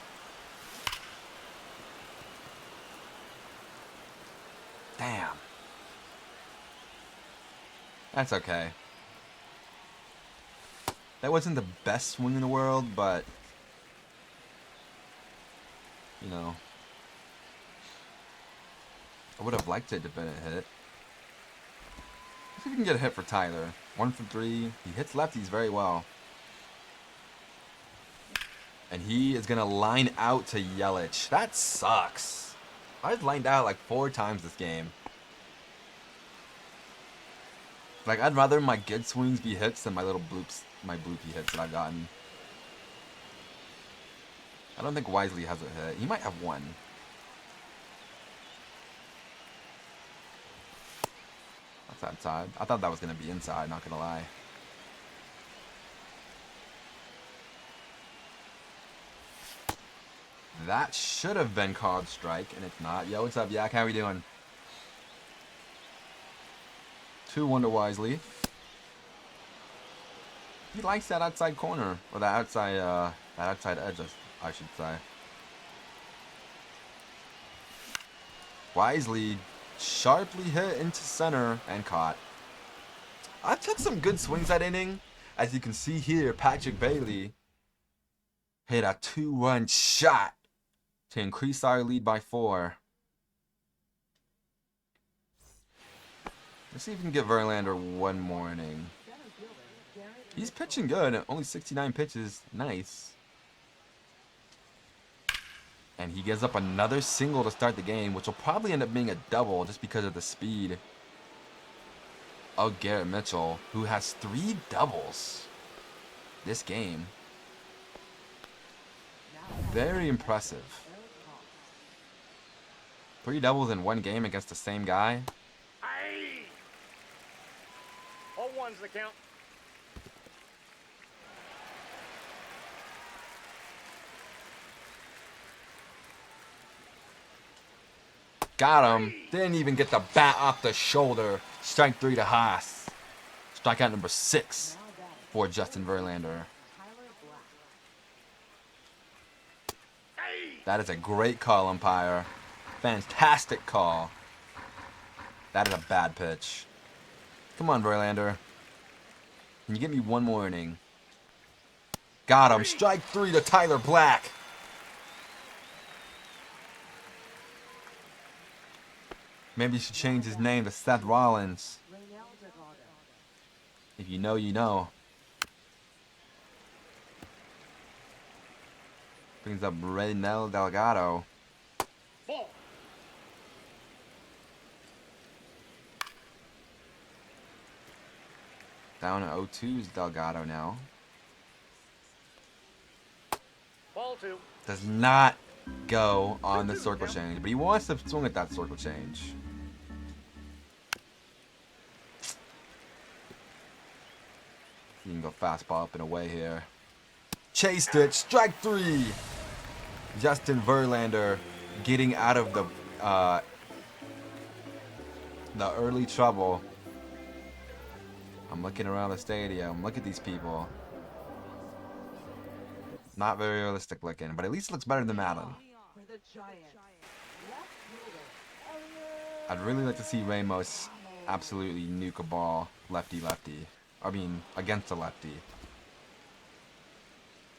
Damn. That's okay. That wasn't the best swing in the world, but you know, I would have liked it to have been a hit. Let's see if we can get a hit for Tyler. 1 for 3. He hits lefties very well. And he is going to line out to Yelich. That sucks. I've lined out like 4 times this game. Like, I'd rather my good swings be hits than my little bloops, my bloopy hits that I've gotten. I don't think Wisely has a hit. He might have one. That's outside. I thought that was going to be inside, not going to lie. That should have been called strike, and it's not. Yo, what's up, Yak? How we doing? 2-1 to Wisely. He likes that outside corner, or that outside edge, I should say. Wisely sharply hit into center and caught. I took some good swings that inning. As you can see here, Patrick Bailey hit a 2-run shot to increase our lead by 4. Let's see if we can get Verlander one more inning. He's pitching good. Only 69 pitches. Nice. And he gives up another single to start the game, which will probably end up being a double just because of the speed of Garrett Mitchell, who has 3 doubles this game. Very impressive. 3 doubles in one game against the same guy. 0-1's the count. Got him. Didn't even get the bat off the shoulder. Strike 3 to Haas. Strikeout number 6 for Justin Verlander. That is a great call, umpire. Fantastic call. That is a bad pitch. Come on, Verlander. Can you get me one more inning? Got him. Strike 3 to Tyler Black. Maybe you should change his name to Seth Rollins. If you know, you know. Brings up Reynel Delgado. Ball. Down to 0-2 is Delgado now. Ball 2. Does not go on the circle change, but he wants to swing at that circle change. You can go fastball up and away here. Chased it. Strike 3. Justin Verlander getting out of the early trouble. I'm looking around the stadium. Look at these people. Not very realistic looking, but at least it looks better than Madden. I'd really like to see Ramos absolutely nuke a ball lefty-lefty. I mean, against a lefty.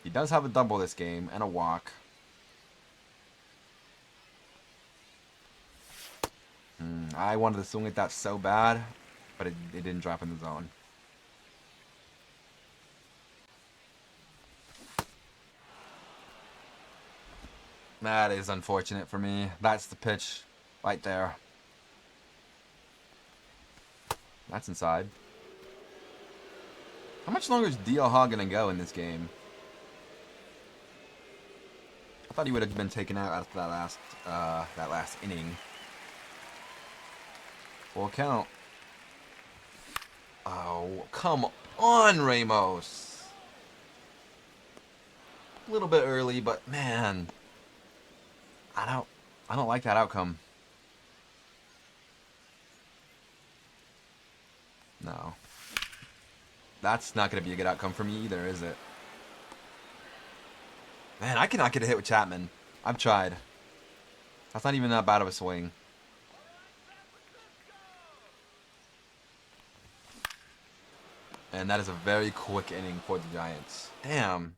He does have a double this game and a walk. I wanted to swing at that so bad, but it didn't drop in the zone. That is unfortunate for me. That's the pitch right there. That's inside. How much longer is DL Hall gonna go in this game? I thought he would have been taken out after that last inning. Full count. Oh, come on, Ramos. A little bit early, but man, I don't like that outcome. No. That's not going to be a good outcome for me either, is it? Man, I cannot get a hit with Chapman. I've tried. That's not even that bad of a swing. And that is a very quick inning for the Giants. Damn.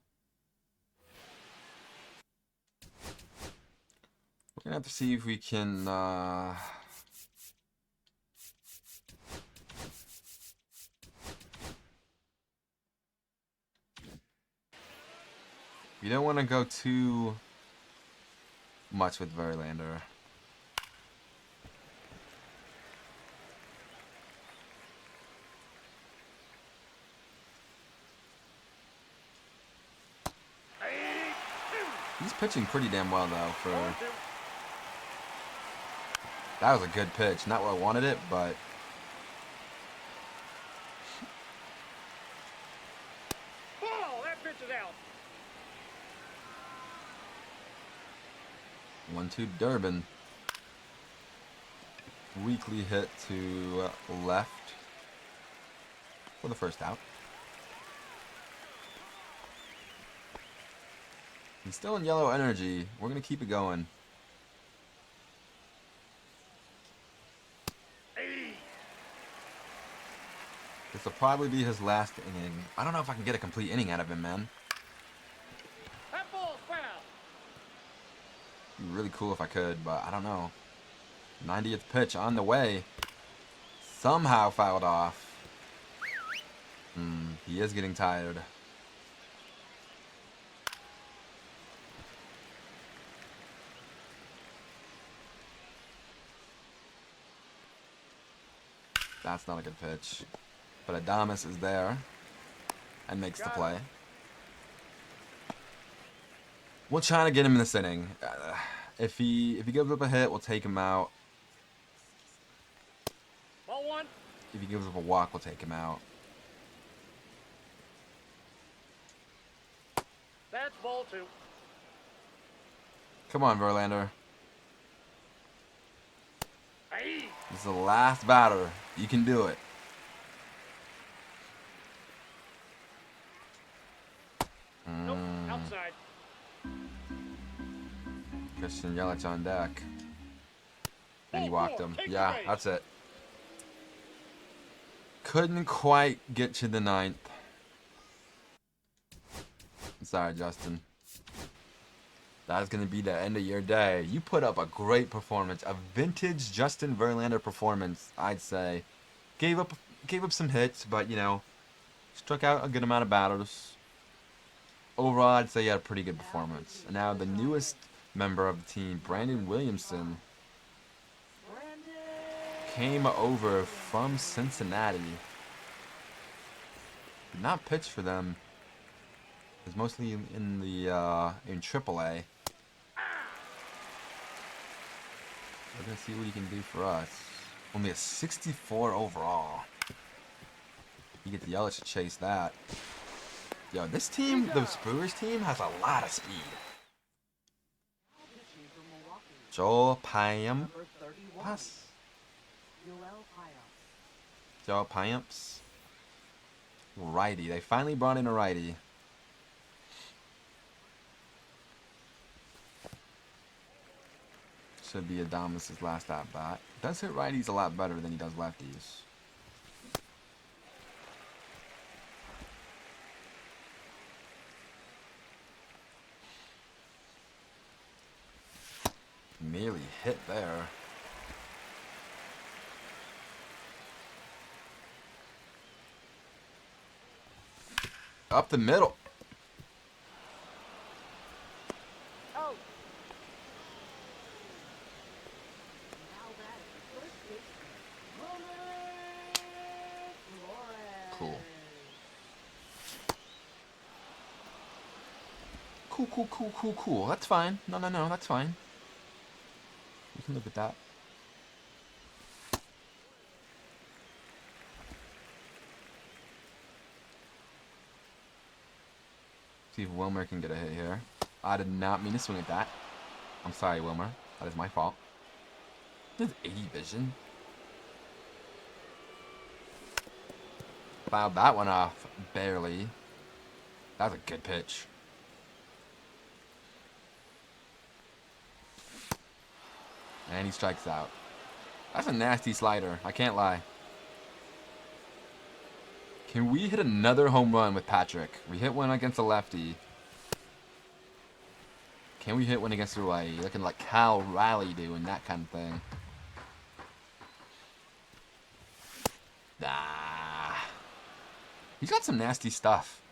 We're gonna have to see if we can you don't want to go too much with Verlander. He's pitching pretty damn well though for. That was a good pitch. Not where I wanted it, but Ball! That pitch is out. 1-2 Durbin. Weakly hit to left for the first out. He's still in yellow energy. We're going to keep it going. This will probably be his last inning. I don't know if I can get a complete inning out of him, man. That ball's foul. It'd be really cool if I could, but I don't know. 90th pitch on the way. Somehow fouled off. He is getting tired. That's not a good pitch. But Adames is there and makes the play. We'll try to get him in this inning. If he gives up a hit, we'll take him out. Ball one. If he gives up a walk, we'll take him out. That's ball two. Come on, Verlander. Hey. This is the last batter. You can do it. Nope. Outside. Christian Yelich on deck. And he Ball walked four. him. Take the Yeah, base. that's it. Couldn't quite get to the ninth. Sorry, Justin. That is going to be the end of your day. You put up a great performance. A vintage Justin Verlander performance, I'd say. Gave up some hits, but, you know, struck out a good amount of batters. Overall, I'd say you had a pretty good performance. And now the newest member of the team, Brandon Williamson, came over from Cincinnati. Did not pitch for them. It was mostly in the in AAA. We're gonna see what he can do for us. Only a 64 overall. You get the Yelich to chase that. Yo, this team, the Brewers team, has a lot of speed. Joel Payamps. Joel Payamps. Righty. They finally brought in a righty. Should be Adames' last at bat. Does hit righties a lot better than he does lefties. Nearly hit there. Up the middle. Out. Cool. Cool. That's fine. No, that's fine. You can look at that. See if Wilmer can get a hit here. I did not mean to swing at that. I'm sorry, Wilmer. That is my fault. He has 80 vision. Fouled that one off. Barely. That was a good pitch. And he strikes out. That's a nasty slider. I can't lie. Can we hit another home run with Patrick? We hit one against a lefty. Can we hit one against a righty? Looking like Cal Raleigh doing that kind of thing. Ah. He's got some nasty stuff.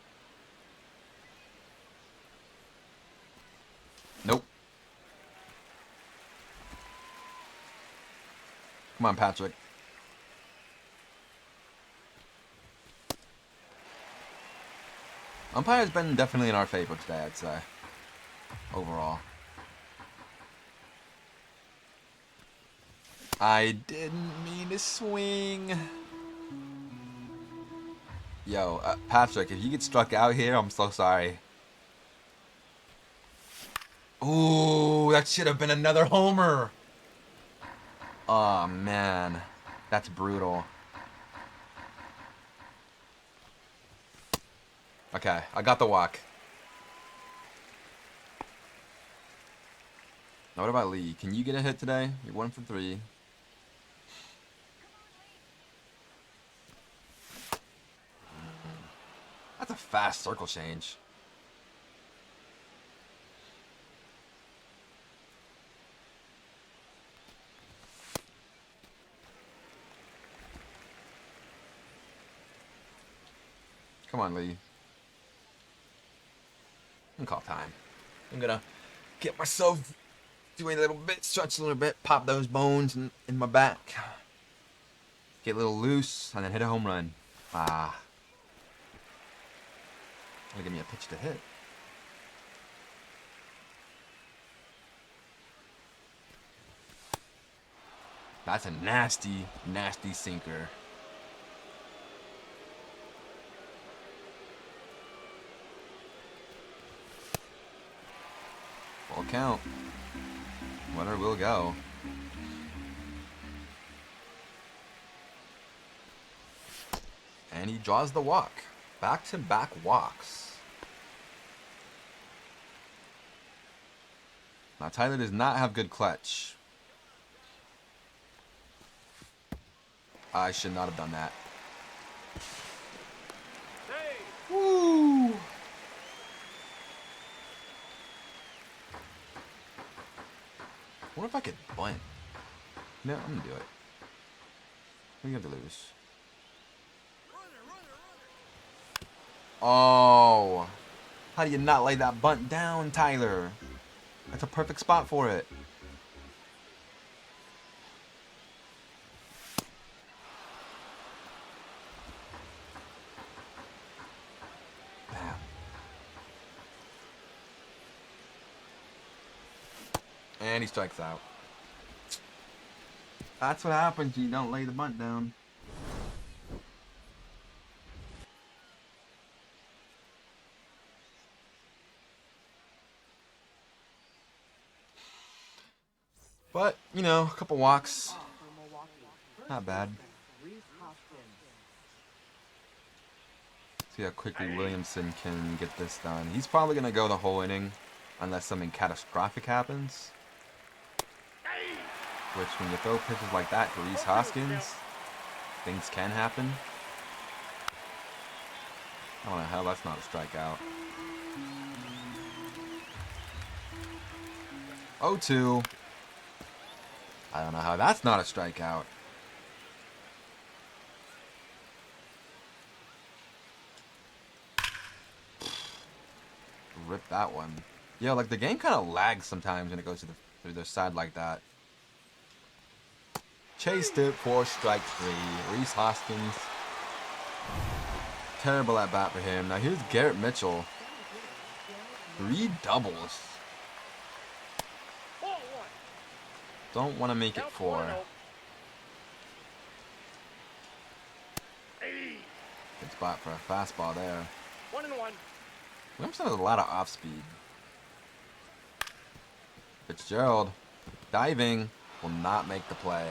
Nope. Come on, Patrick. Umpire's been definitely in our favor today, I'd say. Overall. I didn't mean to swing. Yo, Patrick, if you get struck out here, I'm so sorry. Ooh, that should have been another homer. Oh, man. That's brutal. Okay, I got the walk. Now, what about Lee? Can you get a hit today? You're 1 for 3. That's a fast circle change. Come on, Lee. I'm gonna call time. I'm gonna get myself doing a little bit, stretch a little bit, pop those bones in my back. Get a little loose, and then hit a home run. Ah. Gonna give me a pitch to hit. That's a nasty, nasty sinker. Full count. Winner will go. And he draws the walk. Back-to-back walks. Now Tyler does not have good clutch. I should not have done that. Hey. Woo! I wonder if I could bunt. No, I'm gonna do it. We have to lose. Oh, how do you not lay that bunt down, Tyler? That's a perfect spot for it. Bam. And he strikes out. That's what happens when you don't lay the bunt down. But, you know, a couple walks. Not bad. See how quickly Williamson can get this done. He's probably going to go the whole inning unless something catastrophic happens. Which, when you throw pitches like that to Reese Hoskins, things can happen. I don't know how that's not a strikeout. 0-2. I don't know how that's not a strikeout. Rip that one. Yo, like the game kind of lags sometimes when it goes to the side like that. Chased it for strike 3. Reese Hoskins. Terrible at bat for him. Now here's Garrett Mitchell. 3 doubles. Don't want to make it 4. Good spot for a fastball there. 1-1. Williamson has a lot of off speed. Fitzgerald diving will not make the play.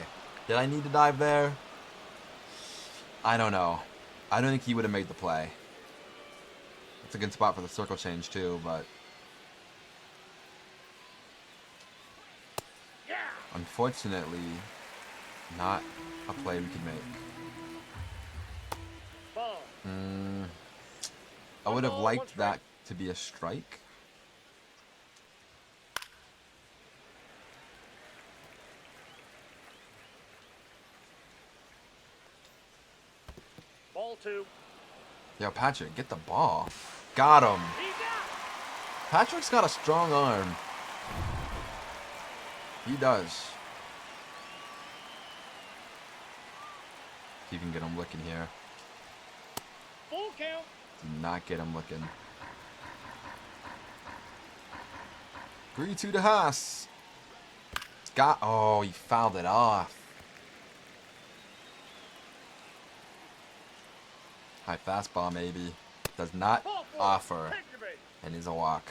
Did I need to dive there? I don't know. I don't think he would have made the play. It's a good spot for the circle change too, but unfortunately, not a play we could make. Ball. I would have One liked strike. that to be a strike. Ball 2. Yo, Patrick, get the ball. Got him. He's out. Patrick's got a strong arm. He does. See if you can get him looking here. Full count. Do not get him looking. 3-2 to Haas. Got. Oh, he fouled it off. High fastball, maybe. Does not Ball 4. offer. Take your base. And is a walk.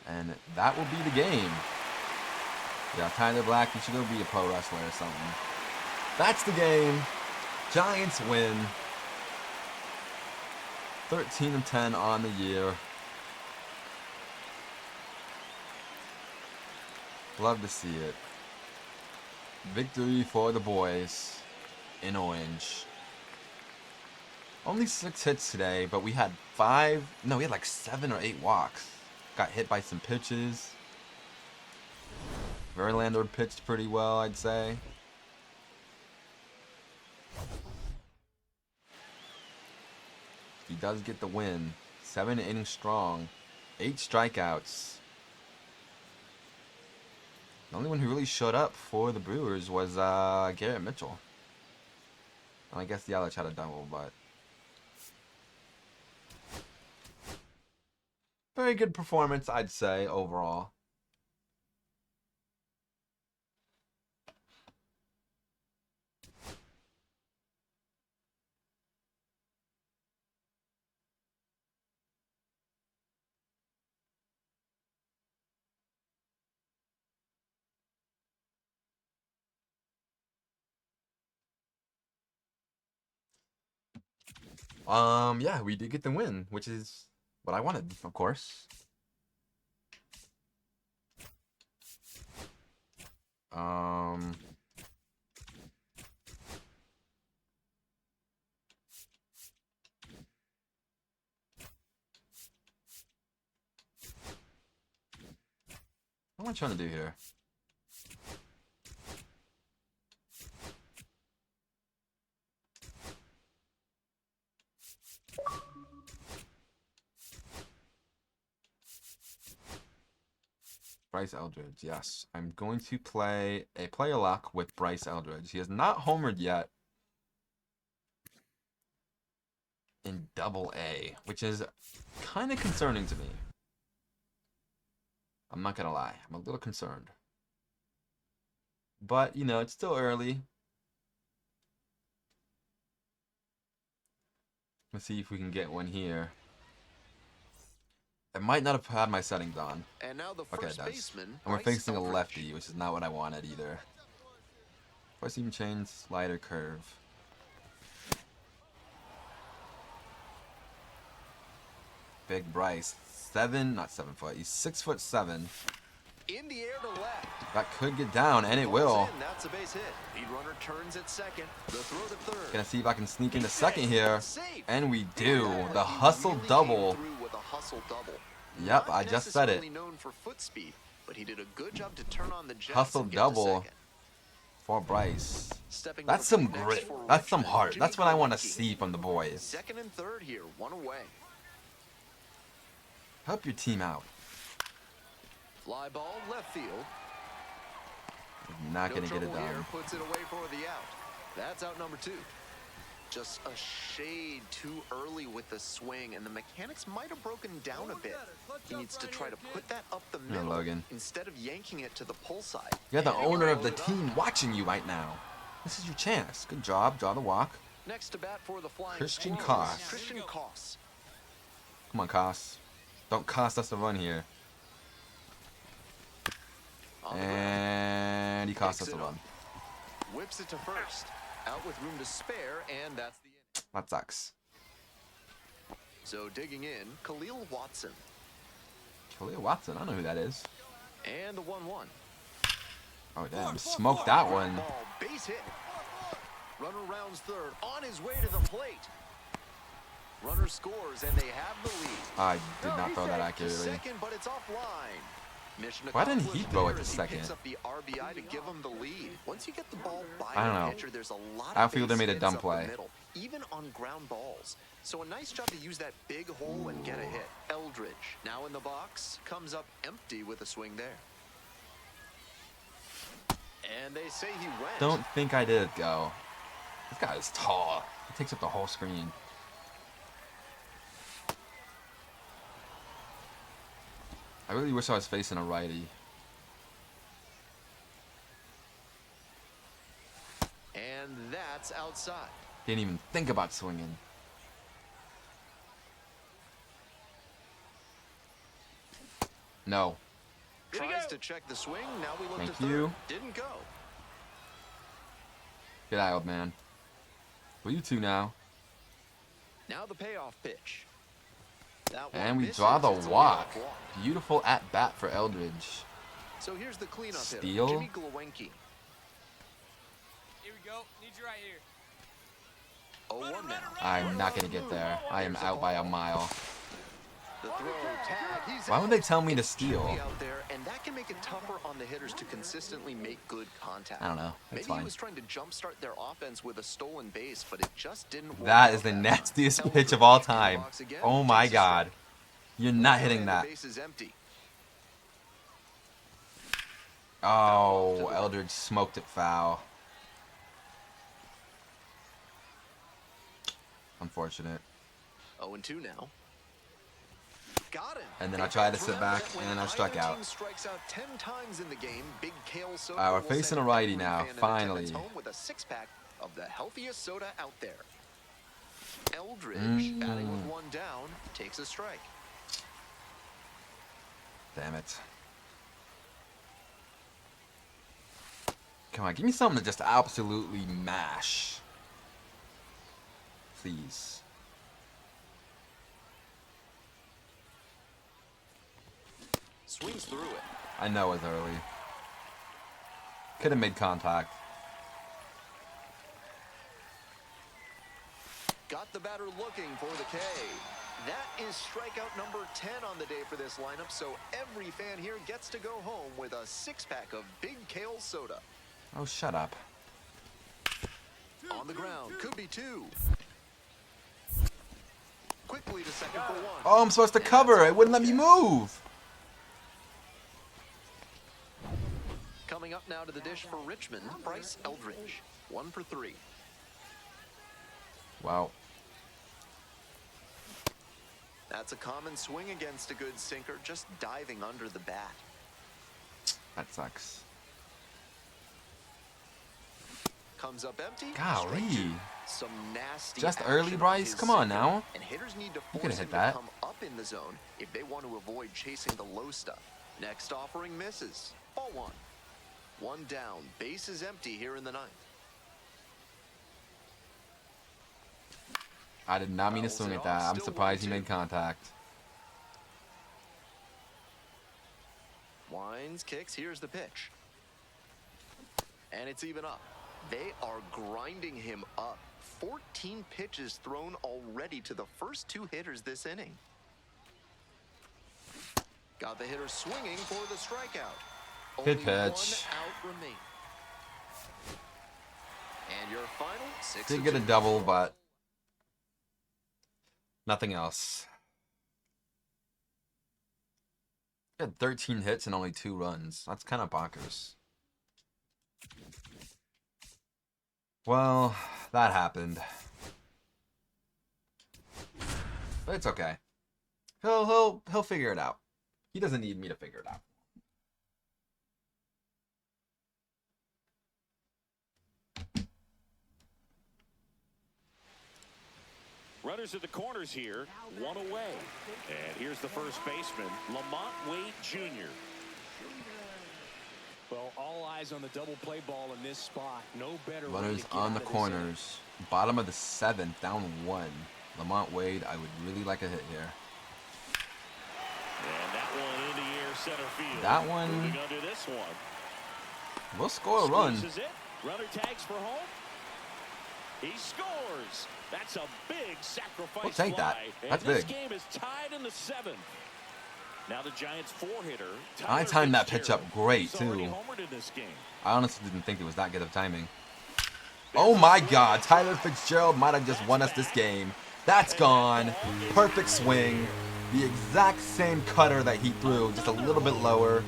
And that will be the game. Yeah, Tyler Black, you should go be a pro wrestler or something. That's the game. Giants win. 13-10 on the year. Love to see it. Victory for the boys in orange. Only 6 hits today, but we had we had like 7 or 8 walks. Got hit by some pitches. Verlander pitched pretty well, I'd say. He does get the win. 7 innings strong. 8 strikeouts. The only one who really showed up for the Brewers was Garrett Mitchell. I guess the Yelich had a double, but very good performance, I'd say, overall. Yeah, we did get the win, which is what I wanted, of course. What am I trying to do here? Bryce Eldridge, yes. I'm going to play a player lock with Bryce Eldridge. He has not homered yet in Double-A, which is kind of concerning to me. I'm not going to lie. I'm a little concerned. But, you know, it's still early. Let's see if we can get one here. I might not have had my settings on. And now the Okay, it first does. baseman, And we're Bryce facing a Eldridge. lefty, which is not what I wanted either. Let's even change slider curve. Big Bryce. Not 7 foot. He's 6'7". In the air to left. That could get down, and it Goes will. in, that's a base hit. Lead runner turns at second. The throw to third. Gonna see if I can sneak into second here. Safe. And we do. Yeah, The he hustle really double. came through with a hustle double. Yep, Not I just said it. necessarily known for foot speed, but he did a good job to turn on the jets Hustle and get to double. second. For Bryce. Stepping That's over some next grit. for That's some Richmond, heart. Jimmy That's what I want to Kowalski. see from the boys. Second and third here, one away. Help your team out. Fly ball left field. Not No gonna get it trouble here, done. puts it away for the out. That's out number 2. Just a shade too early with the swing, and the mechanics might have broken down a bit. He needs to try to put that up the Yeah, middle Logan. instead of yanking it to the pull side. You're the And owner of rolled the it up. team watching you right now. This is your chance. Good job. Draw the walk. Next to bat for the Flying Christian Squirrels, Koss. Christian Koss. Come on, Koss. Don't cost us a run here. On the ground, And he cost us Picks a it run. up. Whips it to first. Out with room to spare, and that's the inning. That sucks. So digging in, Khalil Watson. Khalil Watson. I don't know who that is. And the 1-1. Oh, damn. Smoked that one. Ball Base hit. Runner rounds third, on his way to the plate. Runner scores, and they have the lead. I did not throw that accurately. Second, but it's offline. Mission Why didn't he accomplished throw it there to as he second? picks up the RBI to give him the lead. Once you get the ball by I don't the know. pitcher, there's a lot of Outfielder base made a hits dumb up play. the middle, even on ground balls. So a nice job to use that big hole and get a hit. Eldridge, now in the box, comes up empty with a swing there. And they say he went. Don't think I did go. This guy is tall. He takes up the whole screen. I really wish I was facing a righty. And that's outside. Didn't even think about swinging. No. Tries to check the swing. Now we look Thank to you. third. Didn't go. Get out, old man. Well, you two now. Now the payoff pitch. That one And we misses. draw the It's a walk. leadoff walk. Beautiful at bat for Eldridge. So here's the cleanup hitter, Steal. Jimmy Glowinski. Here we go. Need you right here. 0-1 now. I'm not going to get there. I am out by a mile. The throw, tag, he's Why out. would they tell me to It's steal? chilly out there, and that can make it tougher on the hitters to consistently make good contact. I don't know. It's Maybe fine. he was trying to jumpstart their offense with a stolen base, but it just didn't work. That out is the that nastiest time. pitch of all Eldridge in the time. box again, Oh my takes a god. strike. You're not hitting And that. The base is empty. Oh, Eldridge smoked it foul. Unfortunate. 0-2 now. Got him. And then They I tried to bounce sit around back, that when and I struck either out. team strikes out 10 times in the game. Big Kale Soda We're will facing send a righty every now, fan in finally. attendance home with a six-pack of the healthiest soda out there. Eldridge, batting with one down, takes a strike. Damn it. Come on, give me something to just absolutely mash. Please. Swings through it. I know it was early. Could have made contact. Got the batter looking for the K. That is strikeout number 10 on the day for this lineup, so every fan here gets to go home with a six-pack of Big Kale Soda. Oh, shut up. On the ground, could be two. Quickly to second for one. Oh, I'm supposed to cover. It wouldn't let me move. Coming up now to the dish for Richmond, Bryce Eldridge. 1 for 3. Wow. That's a common swing against a good sinker, just diving under the bat. That sucks. Comes up empty. Golly. strike two. Some nasty Just action early, on Bryce? his Come on sinker, now. And hitters need to You force could've him hit to that. come up in the zone if they want to avoid chasing the low stuff. Next offering misses. Ball one. One down. Base is empty here in the ninth. I did not mean to Fouls swing it at off, that. I'm still surprised he 1-2. made contact. Winds, kicks, here's the pitch. And it's even up. They are grinding him up. 14 pitches thrown already to the first two hitters this inning. Got the hitter swinging for the strikeout. Good Only pitch. one out remains. And your final 6-2. Did get a double, but nothing else. He had 13 hits and only 2 runs. That's kind of bonkers. Well, that happened. But it's okay. He'll figure it out. He doesn't need me to figure it out. Runners at the corners here, one away. And here's the first baseman, Lamont Wade Jr. Well, all eyes on the double play ball in this spot. No better way Runners to get on out the of this corners. Bottom of the 7th, down 1. Lamont Wade, I would really like a hit here. And that one in the air center field. That one- Moving under this one. We'll score a run. Squeezes it, Runner tags for home. He scores. That's a big sacrifice We'll take that. fly. That's and this big. game is tied in the 7th. Now the Giants 4-hitter. I timed that pitch up great, too. Homered in this game. I honestly didn't think it was that good of timing. Oh my God, Tyler Fitzgerald might have just won us this game. That's gone. Perfect swing. The exact same cutter that he threw, just a little bit lower.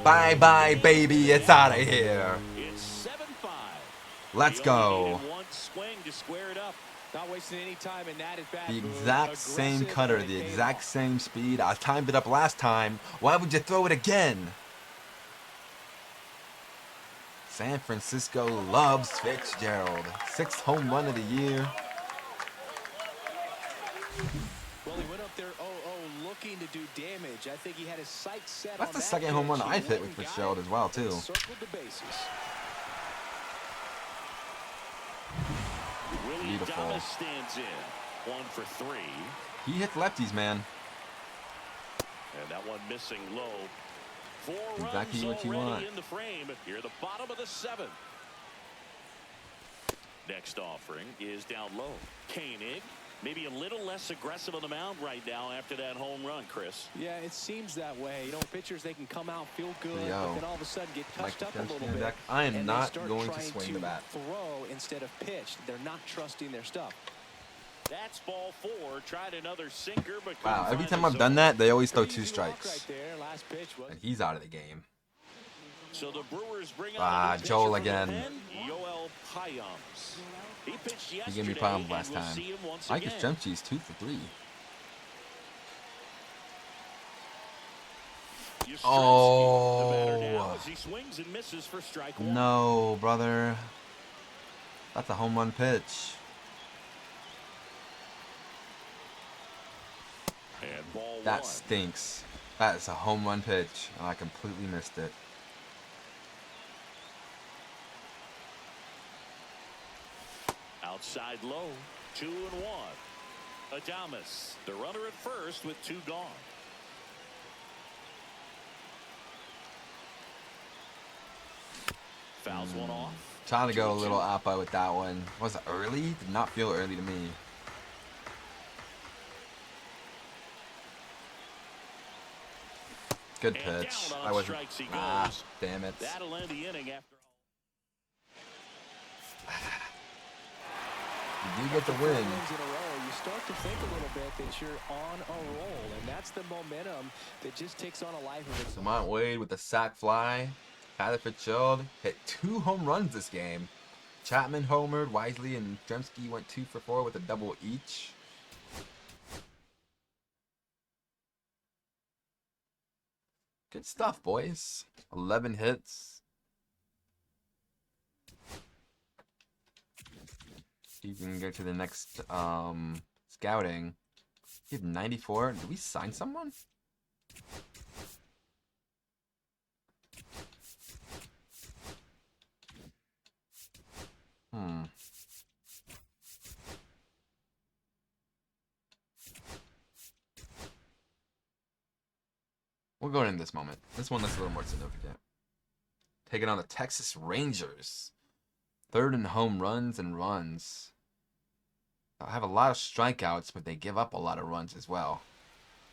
Bye-bye, baby. It's out of here. It's 7-5. Let's go. One swing to square it up. Not wasting any time, and that is bad. The exact same cutter, the exact same speed. I timed it up last time. Why would you throw it again? San Francisco loves Fitzgerald. 6th home run of the year. Well, he went up there 0-0 looking to do damage. I think he had his sights set That's on the that second home run pitch. I've He hit went with and got Fitzgerald it as well, and too. circled the bases. Willy Beautiful. Adames stands in. 1 for 3. He hits lefties, man. And that one missing low. 4 Exactly runs what you already want. in the frame. Here at the bottom of the 7th. Next offering is down low. Koenig, maybe a little less aggressive on the mound right now after that home run, Chris. Yeah, it seems that way. You know, pitchers, they can come out, feel good, Yo. but then all of a sudden get touched up a little bit. Back. I am and they not start going to trying swing the bat. Throw instead of pitch. They're not trusting their stuff. That's ball 4. Tried another sinker, but Wow, couldn't every find time the I've done zone. that, they always throw Pretty 2 easy walk strikes. right there. Last pitch was And he's out of the game. So the Brewers bring Ah, on a new Joel pitcher from the again. pen, Yoel Payams. He pitched yesterday. He gave me problems and last we'll time. see him once Mike again. Yastrzemski's 2 for 3. Yastrzemski, Oh. the batter now as he swings and misses for strike 1. No, brother. That's a home run pitch. And ball That 1. stinks. That is a home run pitch, and I completely missed it. Outside low, 2-1. Adames, the runner at first with 2 gone. Fouls one off. Trying to go a 2-2. little oppo with that one. Was it early? Did not feel early to me. Good And pitch. down on I wasn't. strikes he Ah, goes. damn it. That'll end the inning after. You do get the win. wins in a row, you start to think a little bit that you're on a roll, and that's the momentum that just takes on a life of its own. Lamont Wade with the sac fly. Tyler Fitzgerald hit 2 home runs this game. Chapman homered. Wisely and Yastrzemski went 2 for 4 with a double each. Good stuff, boys. 11 hits. You can go to the next scouting. You have 94. Did we sign someone? We'll go in this moment. This one looks a little more significant. Taking on the Texas Rangers. 3rd in home runs and runs. I have a lot of strikeouts, but they give up a lot of runs as well.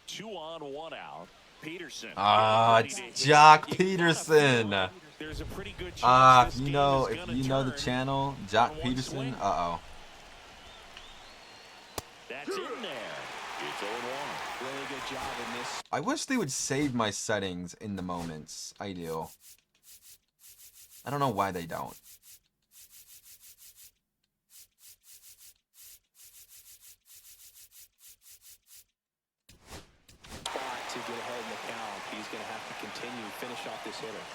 2 on, 1 out. Peterson. Ah, it's Jock Peterson. There's a pretty good chance If this you know, game is if gonna you know the turn. channel, Jock one Peterson. swing. Uh-oh. That's in there. It's 0-1. Really good job in this. I wish they would save my settings in the moments. I do. I don't know why they don't. Spot to get ahead in the count. He's going to have to continue to finish off this hitter.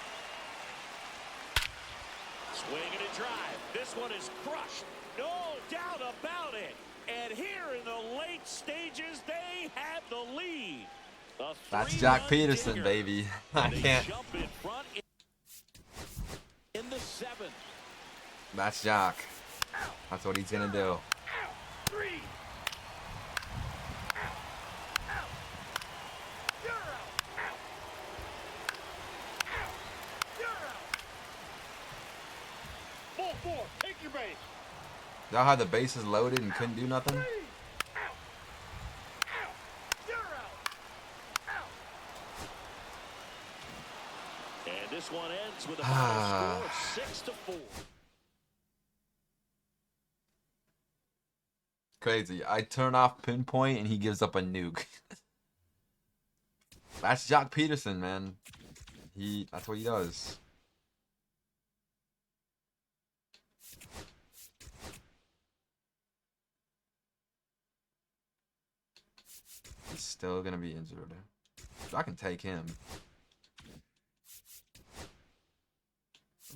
Swing and a drive. This one is crushed. No doubt about it. And here in the late stages, they have the lead. A That's Jock 3-run Peterson, dinger. baby. I They can't. jump in front in the 7th. That's Jock. That's what he's gonna do. 4, take your base. Y'all had the bases loaded and couldn't do nothing? And this one ends with a final score of 6-4. Crazy. I turn off pinpoint and he gives up a nuke. That's Jock Peterson, man. That's what he does. He's still gonna be injured. So I can take him.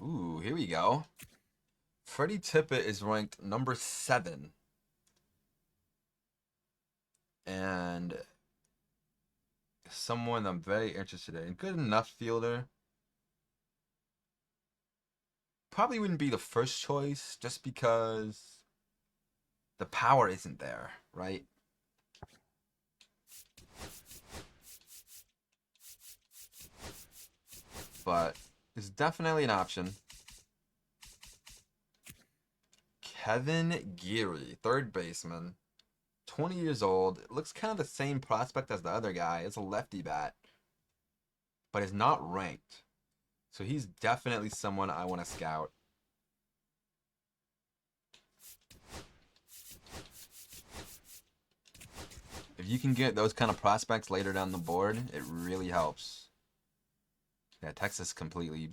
Ooh, here we go. Freddie Tippett is ranked number 7. And someone I'm very interested in. Good enough fielder. Probably wouldn't be the first choice just because the power isn't there, right? But it's definitely an option. Kevin Geary, third baseman. 20 years old. Looks kind of the same prospect as the other guy. It's a lefty bat. But is not ranked. So he's definitely someone I want to scout. If you can get those kind of prospects later down the board, it really helps. Yeah, Texas completely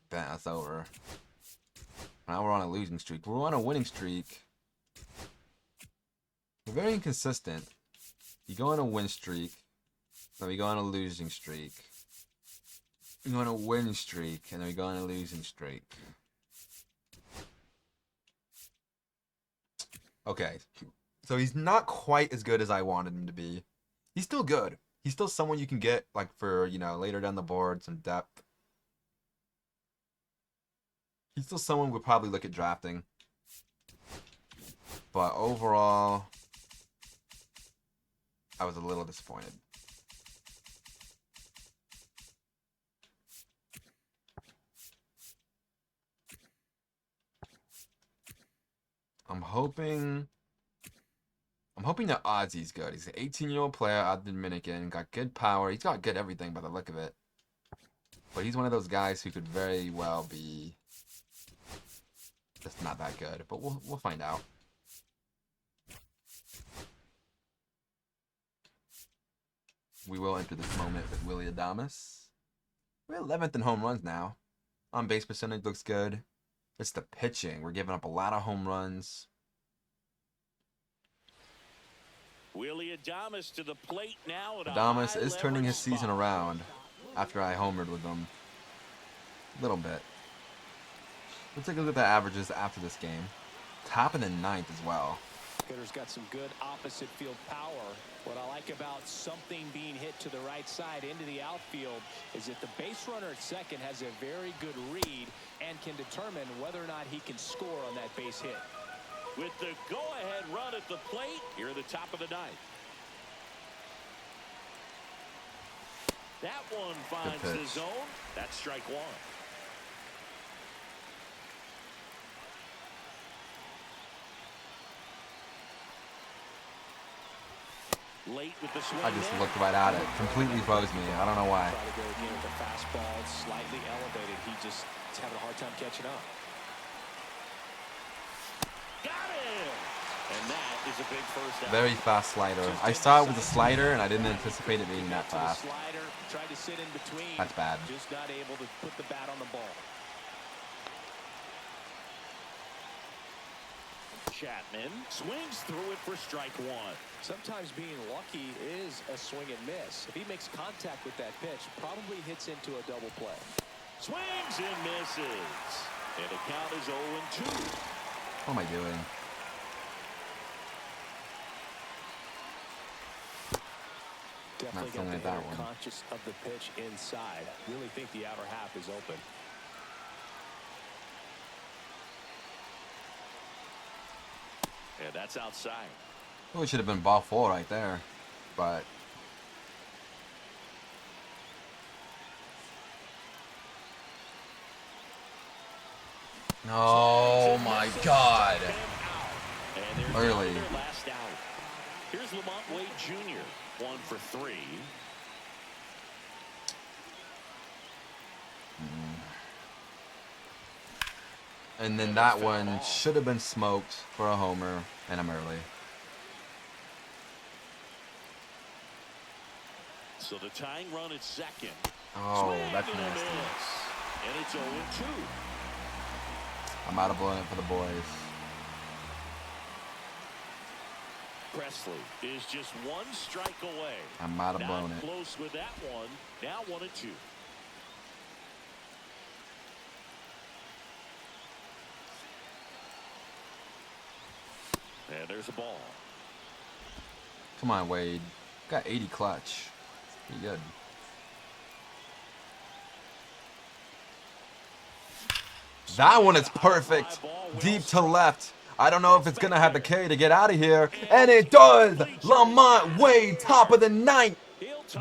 bent us over. Now we're on a losing streak. We're on a winning streak. We're very inconsistent. You go on a win streak, then we go on a losing streak. We go on a win streak, and then we go on a losing streak. Okay, so he's not quite as good as I wanted him to be. He's still good. He's still someone you can get, like, for, you know, later down the board, some depth. He's still someone we'll probably look at drafting. But overall, I was a little disappointed. I'm hoping that Ozzy's good. He's an 18-year-old player out of the Dominican, got good power. He's got good everything by the look of it. But he's one of those guys who could very well be just not that good. But we'll find out. We will enter this moment with Willy Adames. We're 11th in home runs now. On base percentage looks good. It's the pitching. We're giving up a lot of home runs. Willy Adames to the plate now. Adames is turning his season around after I homered with him. A little bit. Let's take a look at the averages after this game. Top of the 9th as well. Hitter's got some good opposite field power. What I like about something being hit to the right side into the outfield is that the base runner at second has a very good read and can determine whether or not he can score on that base hit. With the go-ahead run at the plate here at the top of the 9th. That one finds the zone. That's strike one. Late with the swing. I just looked right at it. Completely froze me. I don't know why. Try to go again with the fastball slightly elevated. He just is having a hard time catching up. Got him! And that is a big first out. Very fast slider. I saw it with a slider and I didn't anticipate it being that fast. Slider, tried to sit in between. That's bad. Just not able to put the bat on the ball. Chapman swings through it for strike one. Sometimes being lucky is a swing and miss. If he makes contact with that pitch, probably hits into a double play. Swings and misses. And the count is 0-2. What am I doing? Definitely Not got the that hitter one. conscious of the pitch inside. Really think the outer half is open. And that's outside. Well, it should have been ball 4 right there. But Oh my God. And there's Early. their last out. Here's Lamont Wade Jr. 1 for 3. And then that one should have been smoked for a homer, and I'm early. So the tying run at second. Oh, that's Swing and a nasty. miss. And it's 0-2. I might have blown it for the boys. Presley is just one strike away. I might have blown Not it. close with that one. Now 1-2. And there's a ball. Come on, Wade. Got 80 clutch. Pretty good. That one is perfect. Deep to left. I don't know if it's going to have the carry to get out of here. And it does. Lamont Wade, top of the ninth,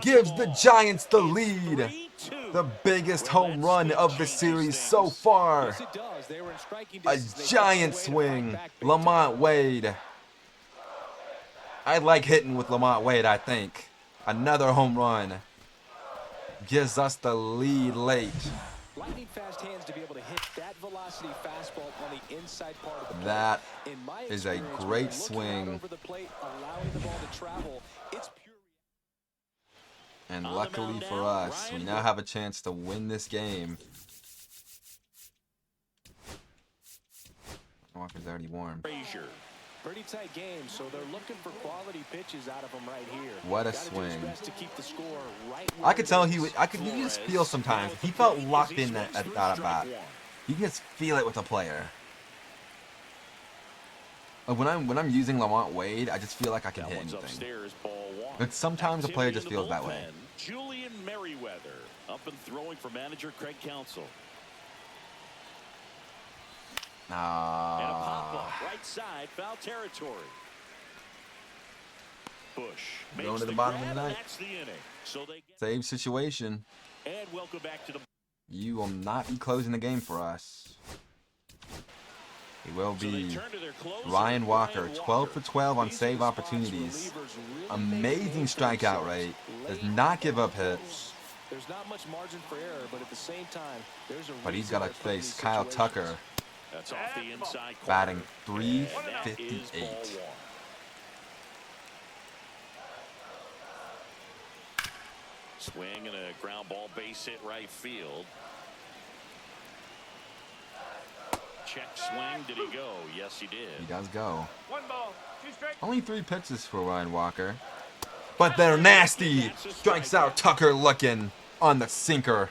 gives the Giants the lead. The biggest home run of the series so far. A giant swing. Lamont Wade. I like hitting with Lamont Wade, I think. Another home run. Gives us the lead late. Lightning fast hands to be able to hit that velocity fastball on the inside part of the plate. That In my is a experience, when great you're looking out swing. over the plate, allowing the ball to travel, it's pure. And luckily for us, we now have a chance to win this game. Walker's already warm. Frazier. Pretty tight game, so they're looking for quality pitches out of him right here. What a Gotta do his swing. best to keep the score right I could tell where it he is. was, you can just feel sometimes. He felt locked in at that at bat. You can just feel it with a player. Like when I'm using Lamont Wade, I just feel like I can That hit one's anything. upstairs, ball one. But sometimes a player just Activity in feels the that way. bullpen. Julian Merriweather up and throwing for manager Craig Counsell. And a pop up right side, foul territory. Bush Going makes to the bottom of grab, the and ninth. that's the inning. So they get, Same situation. and welcome back to the. You will not be closing the game for us. It will So they be turn to their closer, Ryan Walker, Ryan 12 for 12 on These are save the spots where opportunities. relievers really make a Amazing name for strikeout themselves. rate. Does Late not give up close. hits. There's not much margin for error, but at the same time, there's a But he's reason got to they're put in face these Kyle situations. Tucker, That's off the inside corner. batting And that is 358. ball one. Swing and a ground ball base hit right field. Check swing. Did he go? Yes, he did. He does go. 1 ball, 2 strikes. Only 3 pitches for Ryan Walker. But they're nasty. Strikes out Tucker looking on the sinker.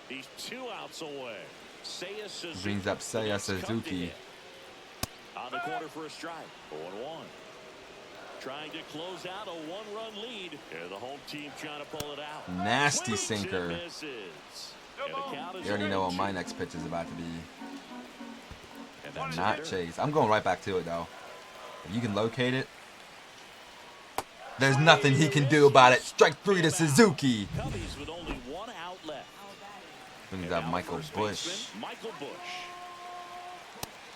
He's 2 outs away. Seiya Suzuki. Brings up Seiya The next come to Suzuki. hit. On the corner for a strike. 0-1. Trying to close out a 1-run lead. And the home team trying to pull it out. Nasty Swings and sinker. misses. And the count is You already know what 0-2. my next pitch is about to be. And that's Not it. chase. I'm going right back to it though. If you can locate it, there's nothing he can do about it. Strike 3 to Suzuki. Cubbies with only 1 out left. Brings And up now Michael first Bush. baseman, Michael Bush.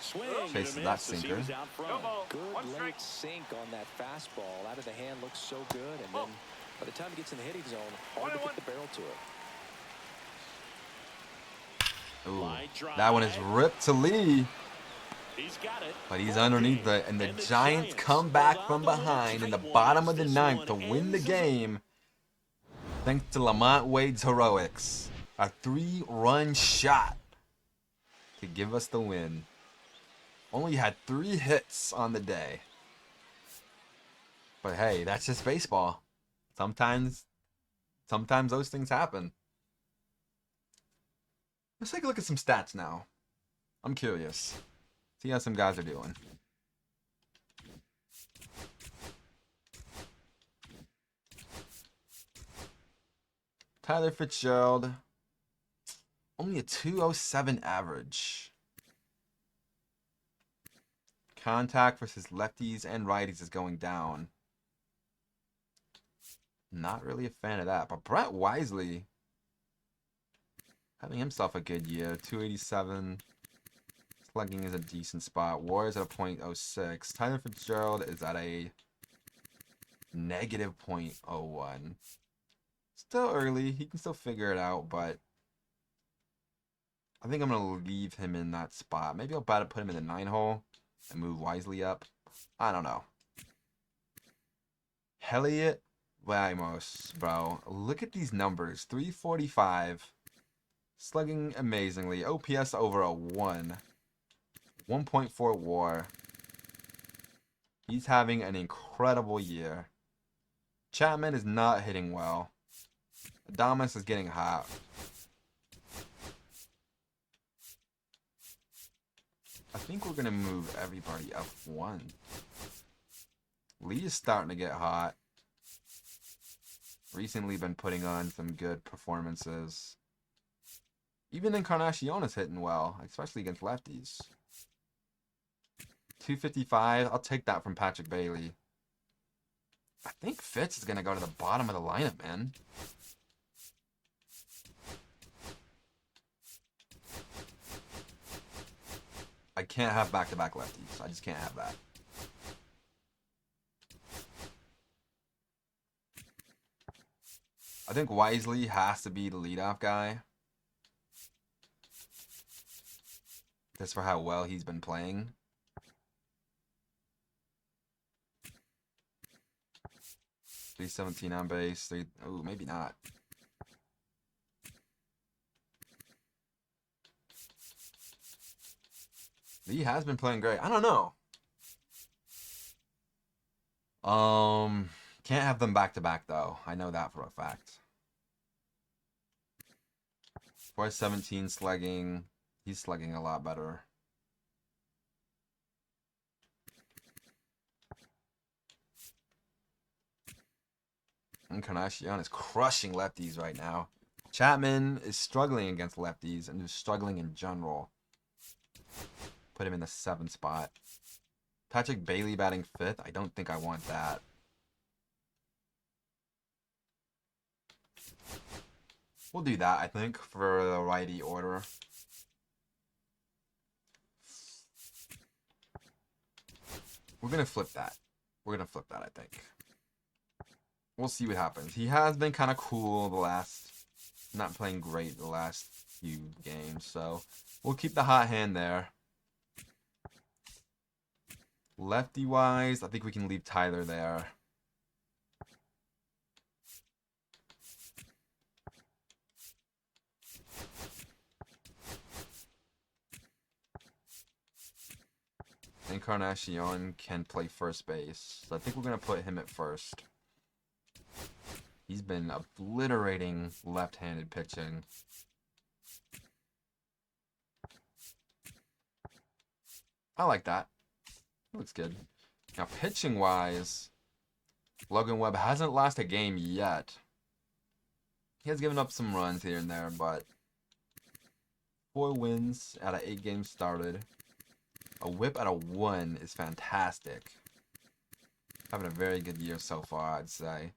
Swing Chases and a that miss as he sinker. was out front. Good late sink on that fastball. Out of the hand looks so good, and then by the time it gets in the hitting zone, hard to get the barrel to it. Ooh, Line drive. that one is ripped to Lee, He's got it. but he's Ball underneath game. it, and the And Giants come back hold from on to a behind in the tight bottom one of the as this ninth to one win the ends. game. Thanks to Lamont Wade's heroics, a 3-run shot to give us the win. Only had 3 hits on the day. But hey, that's just baseball. Sometimes those things happen. Let's take a look at some stats now. I'm curious. See how some guys are doing. Tyler Fitzgerald. Only a 207 average. Contact versus lefties and righties is going down. Not really a fan of that. But Brett Wisely having himself a good year. 287. Slugging is a decent spot. WAR is at a .06. Tyler Fitzgerald is at a negative .01. Still early. He can still figure it out, but I think I'm going to leave him in that spot. Maybe I'll put him in the 9 hole and move wisely up. I don't know. Elliot Ramos, bro. Look at these numbers. 345. Slugging amazingly. OPS over a 1. 1.4 WAR. He's having an incredible year. Chapman is not hitting well. Adames is getting hot. I think we're going to move everybody up 1. Lee is starting to get hot. Recently been putting on some good performances. Even Encarnacion is hitting well, especially against lefties. 255, I'll take that from Patrick Bailey. I think Fitz is going to go to the bottom of the lineup, man. I can't have back-to-back lefties. I just can't have that. I think Wisely has to be the leadoff guy. Just for how well he's been playing. .317 on base. Ooh, maybe not. Lee has been playing great. I don't know. Can't have them back to back though. I know that for a fact. 417 slugging. He's slugging a lot better. Encarnacion is crushing lefties right now. Chapman is struggling against lefties and just struggling in general. Put him in the 7th spot. Patrick Bailey batting 5th. I don't think I want that. We'll do that, I think, for the righty order. We're going to flip that. We're going to flip that, I think. We'll see what happens. He has been kind of cool the last... Not playing great the last few games, so... We'll keep the hot hand there. Lefty-wise, I think we can leave Tyler there. Encarnacion can play first base. So I think we're going to put him at first. He's been obliterating left-handed pitching. I like that. Looks good. Now, pitching-wise, Logan Webb hasn't lost a game yet. He has given up some runs here and there, but 4 wins out of 8 games started. A whip at a 1 is fantastic. Having a very good year so far, I'd say.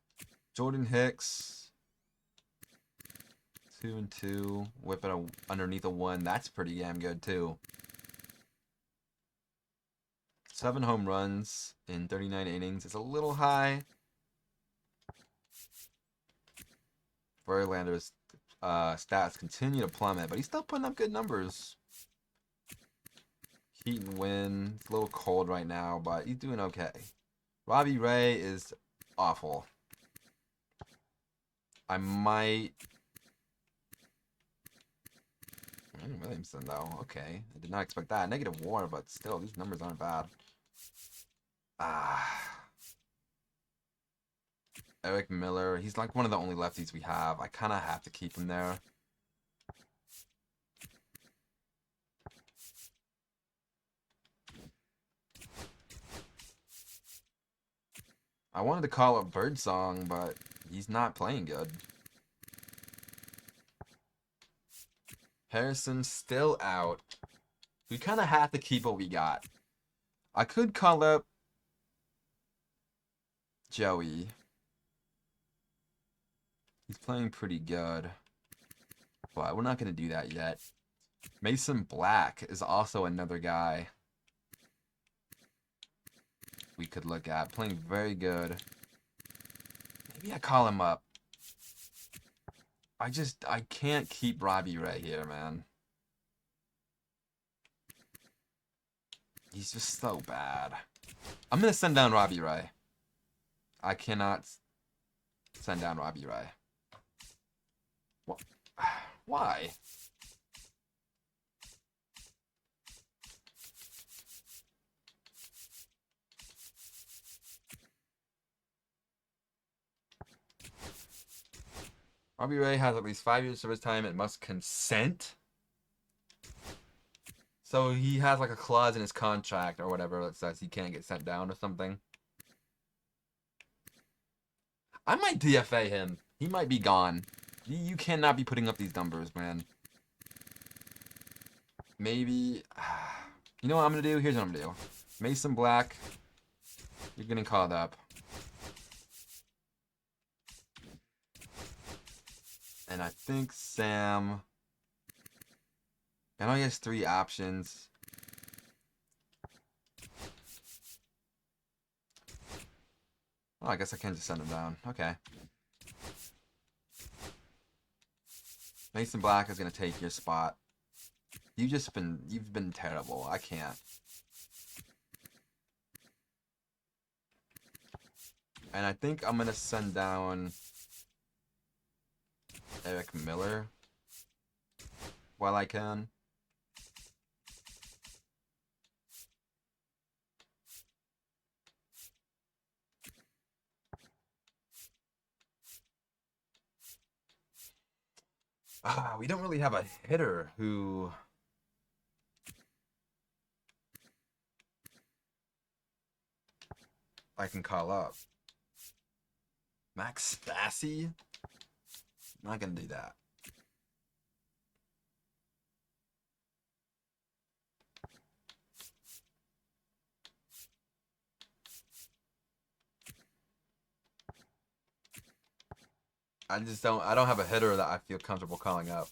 Jordan Hicks, 2-2. Whip at underneath a 1. That's pretty damn good, too. 7 home runs in 39 innings is a little high. Verlander's stats continue to plummet, but he's still putting up good numbers. Heat and wind. It's a little cold right now, but he's doing okay. Robbie Ray is awful. I might... Williamson, though. Okay. I did not expect that. Negative WAR, but still, these numbers aren't bad. Eric Miller. He's like one of the only lefties we have. I kind of have to keep him there. I wanted to call up Birdsong, but he's not playing good. Harrison's still out. We kind of have to keep what we got. I could call up Joey. He's playing pretty good. But we're not going to do that yet. Mason Black is also another guy we could look at. Playing very good. Maybe I call him up. I can't keep Robbie Ray here, man. He's just so bad. I'm going to send down Robbie Ray. I cannot send down Robbie Ray. Why? Robbie Ray has at least 5 years service time and must consent. So he has like a clause in his contract or whatever that says he can't get sent down or something. I might DFA him. He might be gone. You cannot be putting up these numbers, man. Maybe... You know what I'm going to do? Here's what I'm going to do. Mason Black, you're getting called up. And I think Sam... I know he has 3 options. Oh, I guess I can just send him down. Okay. Mason Black is gonna take your spot. You've been terrible. I can't. And I think I'm gonna send down Eric Miller while I can. We don't really have a hitter who I can call up. Max Stassi? Not gonna do that. I don't have a hitter that I feel comfortable calling up.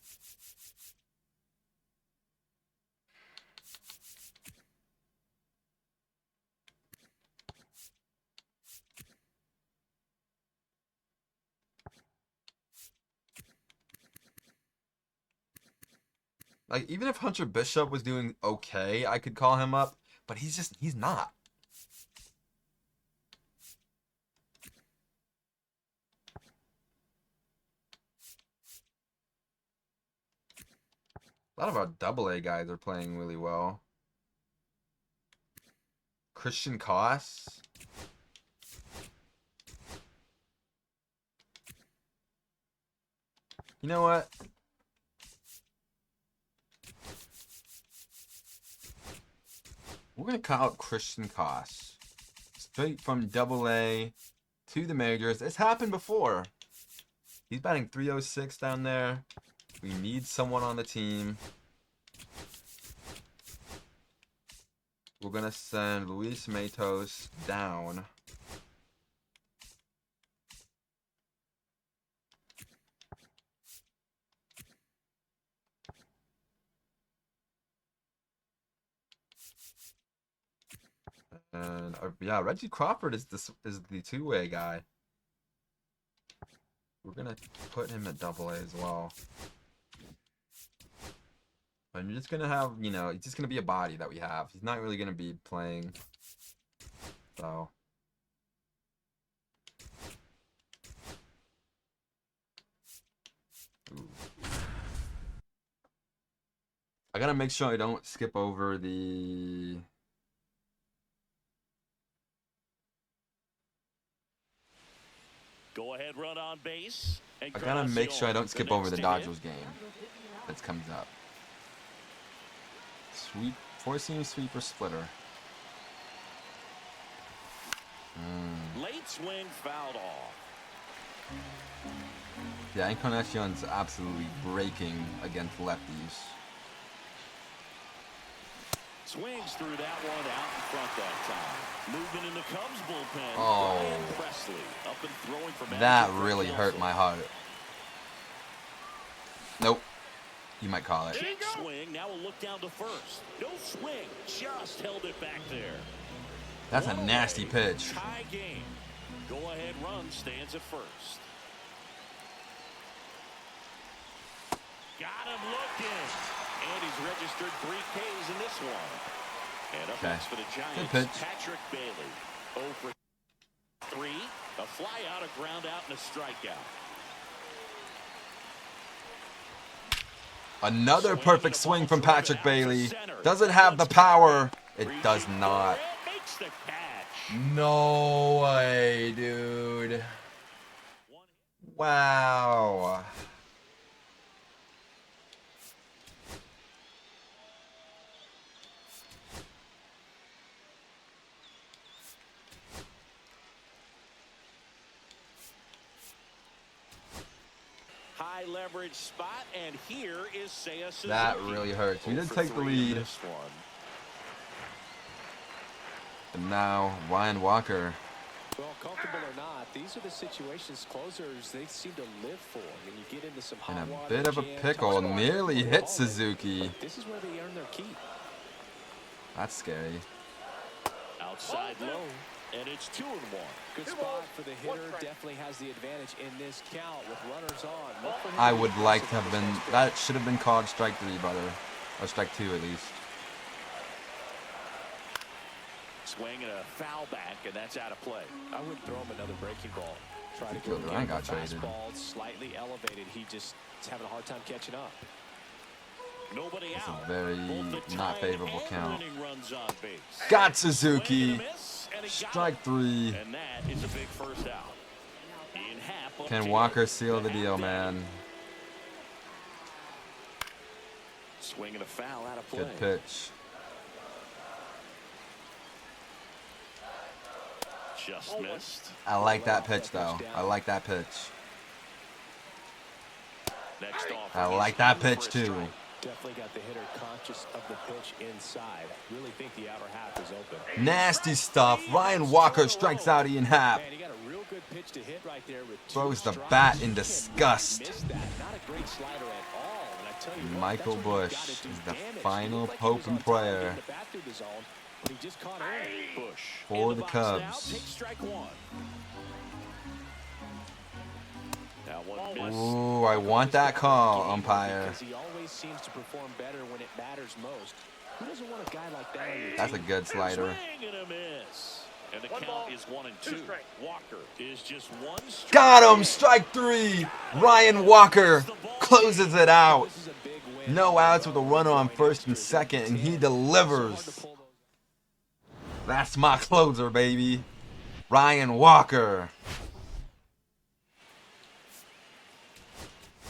Like, even if Hunter Bishop was doing okay, I could call him up, but he's not. A lot of our AA guys are playing really well. Christian Koss. You know what? We're going to call up Christian Koss. Straight from AA to the majors. It's happened before. He's batting .306 down there. We need someone on the team. We're going to send Luis Matos down. And yeah, Reggie Crawford is the two-way guy. We're going to put him at AA as well. And you're just going to have, you know, he's just going to be a body that we have. He's not really going to be playing. So. Ooh. I got to make sure I don't skip over the... Go ahead, run on base. I got to make sure I don't skip over the Dodgers game that's coming up. Sweep, 4-seam sweeper splitter. Late swing fouled off. Yeah, Encarnacion's absolutely breaking against lefties. Swings through that one out in front that time. Movement in the Cubs bullpen. Oh, Brian Presley up and throwing for that really hurt my heart. Nope. you might call it. Check swing. Now we'll look down to first. No swing. Just held it back there. That's a nasty pitch. Tie game. Go ahead run stands at first. Got him looking. And he's registered 3 Ks in this one. And up next for the Giants, Patrick Bailey. 0 for 3. A fly out, a ground out, and a strikeout. Another perfect swing from Patrick Bailey. Does it have the power? It does not. Makes the catch. No way, dude. Wow. High leverage spot, and here is Seiya Suzuki. That really hurts. We did take the lead. And now Ryan Walker. Well, comfortable or not, these are the situations closers they seem to live for. When you get into some hot In a water, bit of a pickle, nearly hit Suzuki. This is where they earn their keep. That's scary. Outside low, and it's 2-1. Good spot for the hitter. Definitely has the advantage in this count with runners on. Look for him I to would be like to aggressive have on been, this pitch. that should have been called strike 3, brother. Or strike 2 at least. Swing and a foul back, and that's out of play. I would throw him another breaking ball. Try to Killed go Ryan, again. got traded. Fastball slightly elevated. He just is having a hard time catching up. Nobody It's out. a very Both the not tying favorable and count. winning runs on base. Got Swing Suzuki. and a miss, and he got Strike it. 3. And that is a big first out. In half, up Can 10. Walker seal the half deal, inning. man? Swing and a foul out of play. Good pitch. Just missed. I like that pitch, though. I like that pitch. Next off, I he's like that in pitch, for a too. strike. Definitely got the hitter conscious of the pitch inside. Really think the outer half is open. Nasty stuff. Ryan Walker strikes out Ian Happ. Man, he got a real good pitch to hit right there with 2 Throws the strikes. bat You in can't disgust. miss that. Not a great slider at all. And I tell you what, Michael that's when you've Bush got to do is the damage. final He looked like he Pope was and on target player getting the bat through the zone, but he just caught early. Bush for in the box now. Cubs. Take strike 1. Now 1 miss. Ooh, I want that call, umpire. Because he always seems to perform better when it matters most. Who doesn't want a guy like that on your That's a team? good slider. Swing and a miss. And the count is 1 and 2. Walker is just 1 strike. Got him! Strike 3! Ryan Walker closes it out. This is a big win. No outs with a runner on first and second, and he delivers. That's my closer, baby. Ryan Walker.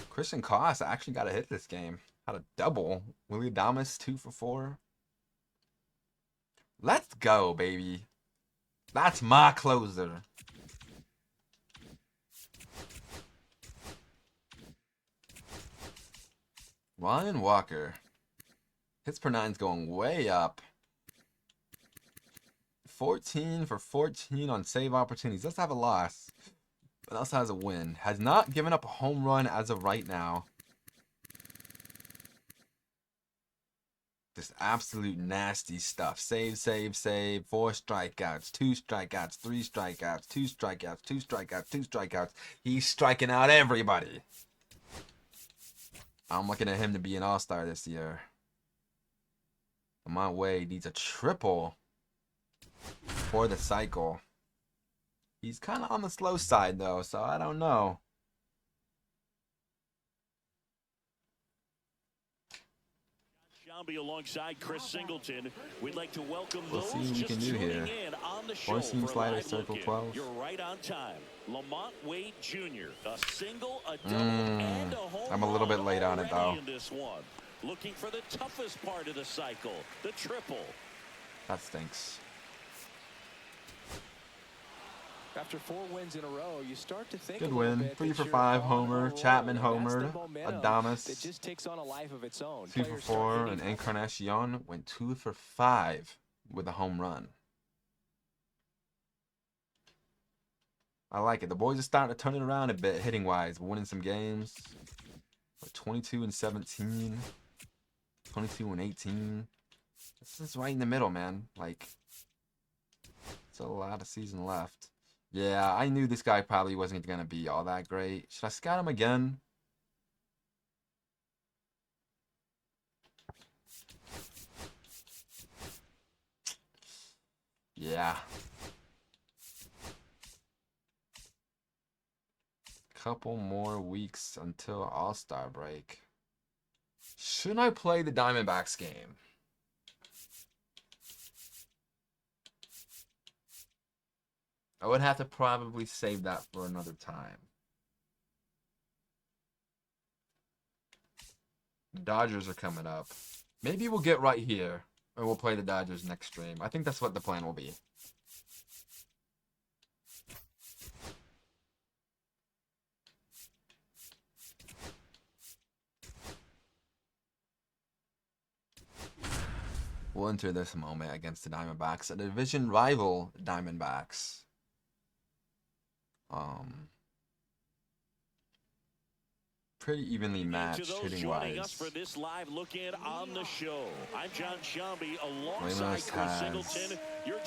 Christian Koss actually got a hit this game. Had a double. Willy Adames 2 for 4. Let's go, baby. That's my closer. Ryan Walker. Hits per 9's going way up. 14 for 14 on save opportunities. Does have a loss, but also has a win. Has not given up a home run as of right now. Just absolute nasty stuff. Save, save, save. 4 strikeouts, 2 strikeouts, 3 strikeouts, 2 strikeouts, 2 strikeouts, 2 strikeouts. He's striking out everybody. I'm looking at him to be an all-star this year. On my way, needs a triple for the cycle. He's kind of on the slow side, though, so I don't know. Shambi alongside Chris Singleton. We'd like to welcome We'll those see what we just can do tuning here. in on the show. Four-seam for a slider, live circle look-in. 12. You're right on time. Lamont Wade Jr. A single, a double, and a home I'm a little bit run late on it, already though. in this one. Looking for the toughest part of the cycle, the triple. That stinks. After 4 wins in a row, you start to think Good a little win. bit 3 that for you're 5 on a homer. roll, Chapman and that's homer. the momentum Adames that just takes on a life of its own. 2 for Players start 4, hitting and Encarnacion went 2 for 5 with a home run. I like it. The boys are starting to turn it around a bit hitting wise, winning some games. 22 and 17, 22 and 18. This is right in the middle, man. Like, still a lot of season left. Yeah, I knew this guy probably wasn't going to be all that great. Should I scout him again? Yeah. Couple more weeks until All-Star break. Shouldn't I play the Diamondbacks game? I would have to probably save that for another time. Dodgers are coming up. Maybe we'll get right here, or we'll play the Dodgers next stream. I think that's what the plan will be. We'll enter this moment against the Diamondbacks, a division rival Diamondbacks. Pretty evenly matched hitting wise. Us for this live look in on the show. I'm John Shambi alongside Chris Singleton.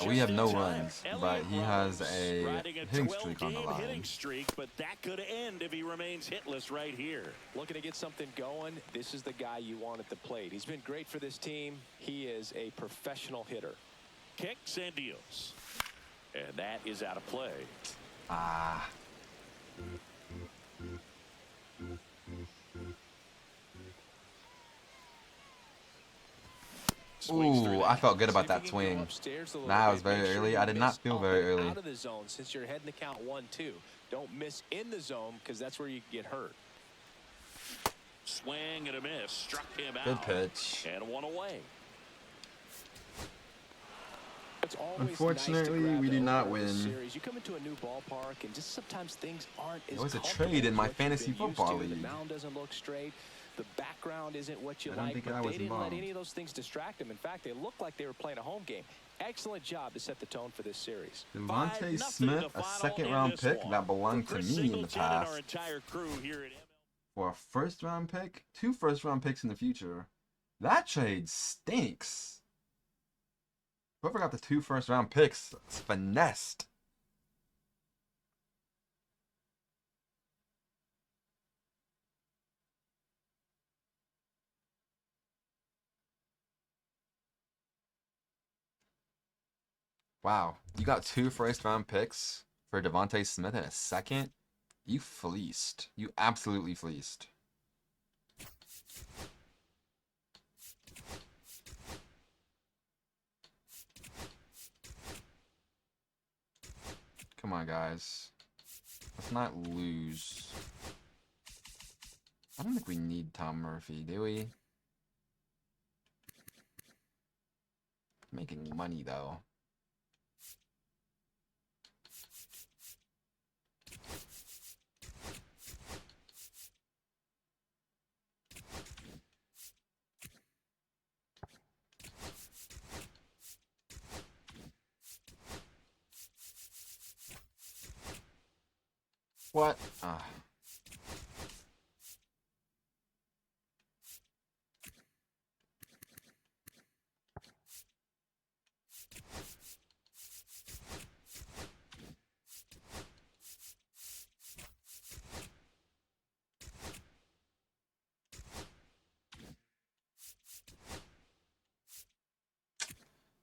We have no runs, but he has a hitting streak on the line. Hitting streak, but that could end if he remains hitless right here. Looking to get something going. This is the guy you want at the plate. He's been great for this team. He is a professional hitter. Kicks and deals. And that is out of play. Ah. Ooh, I felt good about that swing. Nah, it was very early. I did not feel very early. Out of the zone since you're heading to count 1-2. Don't miss in the zone because that's where you get hurt. Swing and a miss. Struck him out. Good pitch. And one away. Unfortunately, we do not win. You come into a new ballpark and just sometimes things aren't as it was a trade in my fantasy football league. The mound doesn't look straight. The background isn't what you I don't like, think but I they was didn't involved. let any of those things distract them. In fact, they looked like they were playing a home game. Excellent job to set the tone for this series. Devontae Smith, a second-round pick that belonged to me in the past. For a first-round pick, 2 first-round picks in the future. That trade stinks. Whoever got the 2 first-round picks is finessed. Wow, you got 2 first-round picks for Devontae Smith and a second? You fleeced. You absolutely fleeced. Come on, guys. Let's not lose. I don't think we need Tom Murphy, do we? Making money, though. What?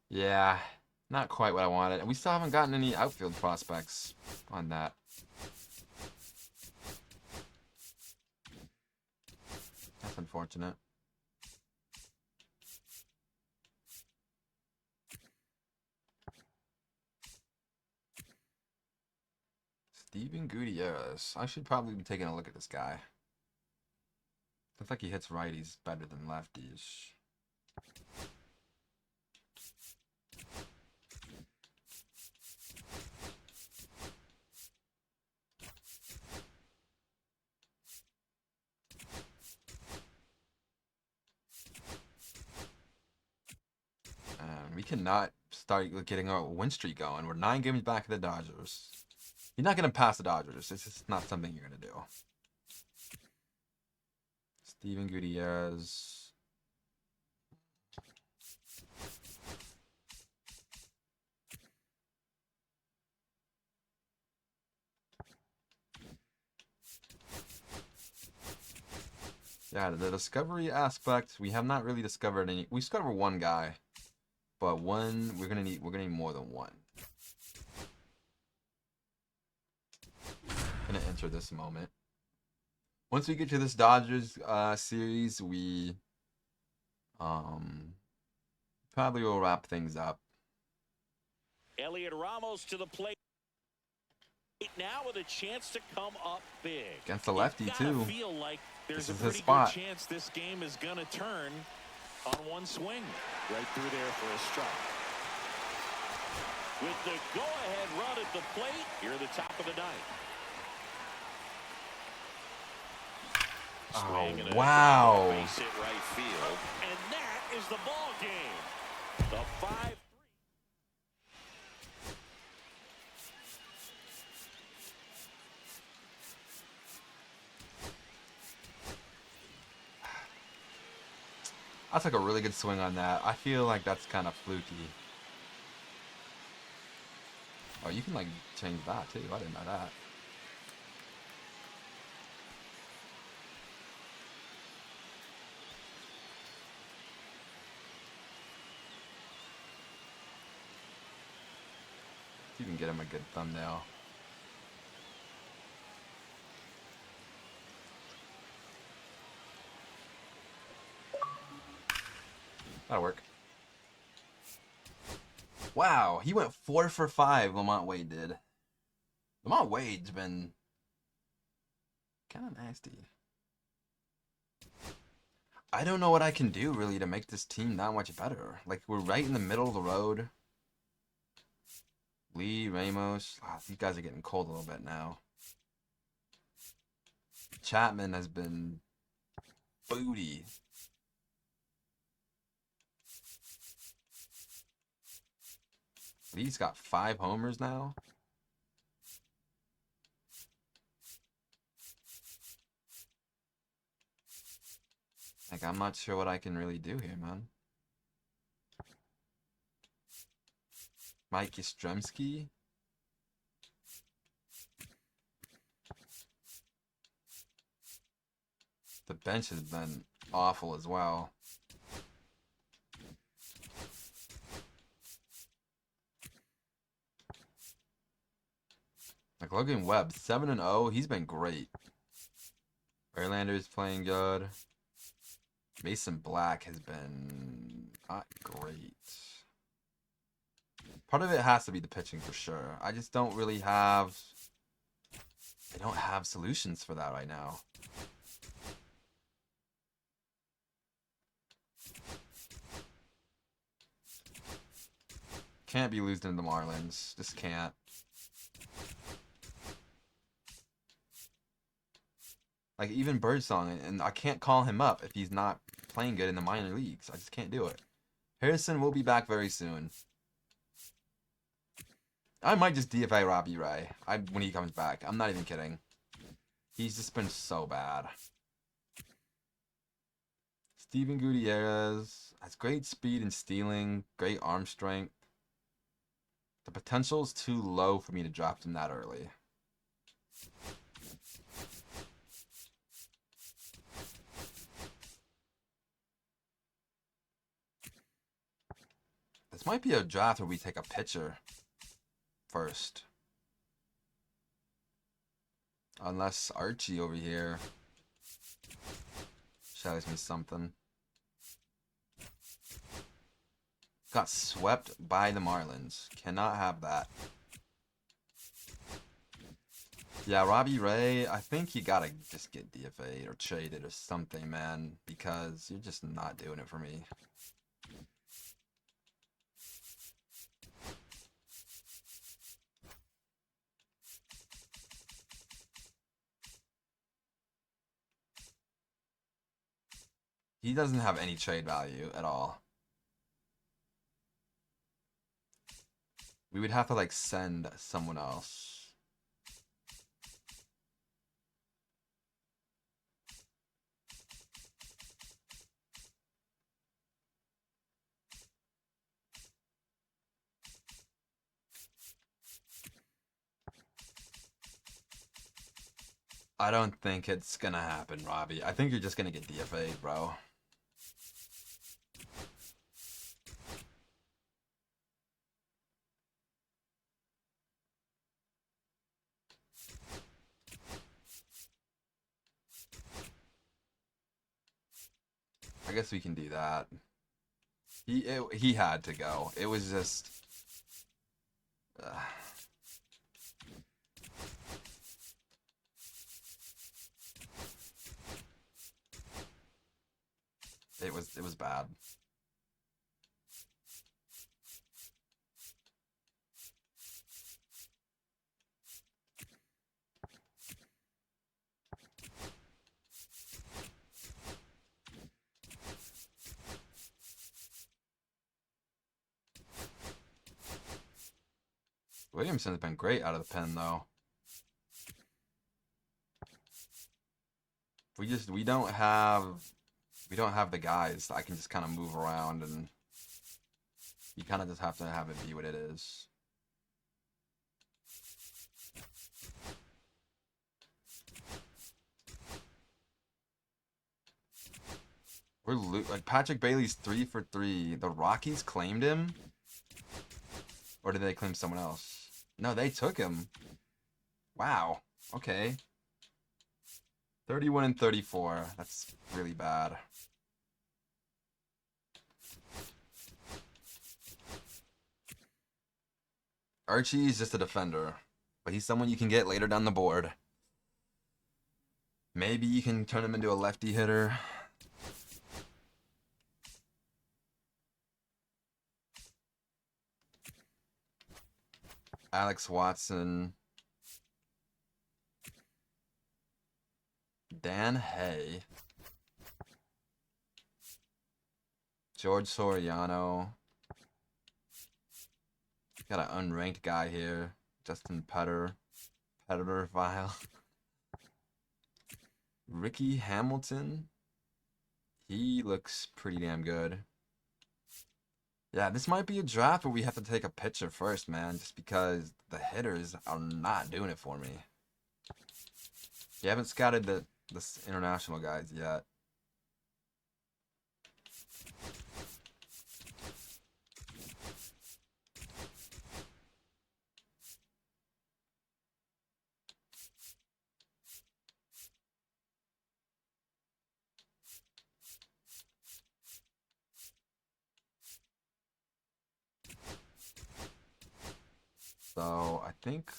Yeah, not quite what I wanted. And we still haven't gotten any outfield prospects on that. That's unfortunate. Steven Gutierrez. I should probably be taking a look at this guy. Looks like he hits righties better than lefties. We cannot start getting our win streak going. We're 9 games back of the Dodgers. You're not going to pass the Dodgers. It's just not something you're going to do. Steven Gutierrez. Yeah, the discovery aspect, we have not really discovered any. We discovered one guy, but we're gonna need more than one. Gonna enter this moment. Once we get to this Dodgers series, we probably will wrap things up. Elliot Ramos to the plate now with a chance to come up big Against the lefty too. Feel like there's this a is his pretty spot. good chance this game is gonna turn on one swing. Right through there for a strike. With the go-ahead run at the plate, here at the top of the ninth. Oh, wow. Base hit right field, and that is the ball game. The 5-3. I took a really good swing on that. I feel like that's kind of fluky. Oh, you can like change that too. I didn't know that. You can get him a good thumbnail. That'll work. Wow, he went 4 for 5, Lamont Wade did. Lamont Wade's been kind of nasty. I don't know what I can do really to make this team that much better. Like, we're right in the middle of the road. Lee, Ramos, these guys are getting cold a little bit now. Chapman has been booty. Lee's got 5 homers now. Like, I'm not sure what I can really do here, man. Mike Yastrzemski. The bench has been awful as well. Like Logan Webb, 7-0. He's been great. Verlander's playing good. Mason Black has been not great. Part of it has to be the pitching for sure. I just don't really have... I don't have solutions for that right now. Can't be losing to the Marlins. Just can't. Like, even Birdsong, and I can't call him up if he's not playing good in the minor leagues. I just can't do it. Harrison will be back very soon. I might just DFA Robbie Ray when he comes back. I'm not even kidding. He's just been so bad. Steven Gutierrez has great speed and stealing, great arm strength. The potential is too low for me to draft him that early. This might be a draft where we take a pitcher first. Unless Archie over here shows me something. Got swept by the Marlins. Cannot have that. Yeah, Robbie Ray, I think you gotta just get DFA'd or traded or something, man. Because you're just not doing it for me. He doesn't have any trade value at all. We would have to, like, send someone else. I don't think it's gonna happen, Robbie. I think you're just gonna get DFA'd, bro. I guess we can do that. He had to go. It was just. It was bad. Williamson's been great out of the pen though. We don't have the guys that I can just kind of move around, and you kind of just have to have it be what it is. We're like Patrick Bailey's 3 for 3. The Rockies claimed him, or did they claim someone else? No, they took him. Wow. Okay. 31 and 34. That's really bad. Archie's just a defender, but he's someone you can get later down the board. Maybe you can turn him into a lefty hitter. Alex Watson. Dan Hay. George Soriano. Got an unranked guy here. Justin Petterville. Ricky Hamilton. He looks pretty damn good. Yeah, this might be a draft where we have to take a pitcher first, man, just because the hitters are not doing it for me. You haven't scouted the international guys yet. So, I think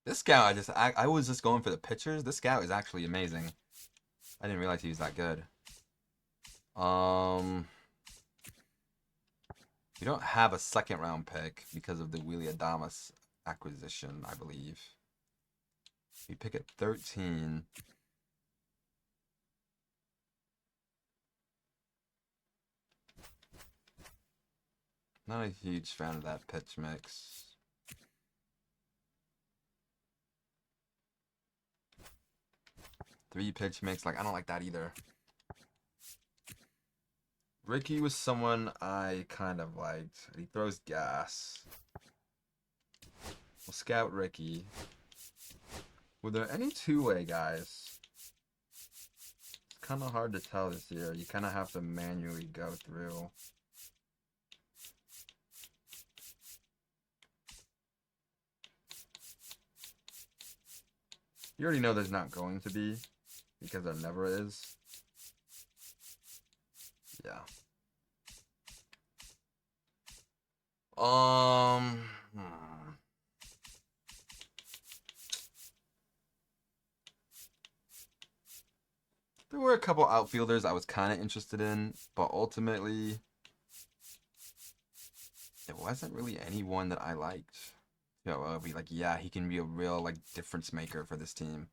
this scout, I was just going for the pitchers. This scout is actually amazing. I didn't realize he was that good. We don't have a second round pick because of the Willy Adames acquisition, I believe. We pick at 13. Not a huge fan of that pitch mix. Three pitch mix, like I don't like that either. Ricky was someone I kind of liked. He throws gas. We'll scout Ricky. Were there any two-way guys? It's kind of hard to tell this year. You kind of have to manually go through. You already know there's not going to be, because there never is. Yeah. There were a couple outfielders I was kind of interested in, but ultimately, it wasn't really anyone that I liked. You know, I'll be like, yeah, he can be a real, like, difference maker for this team.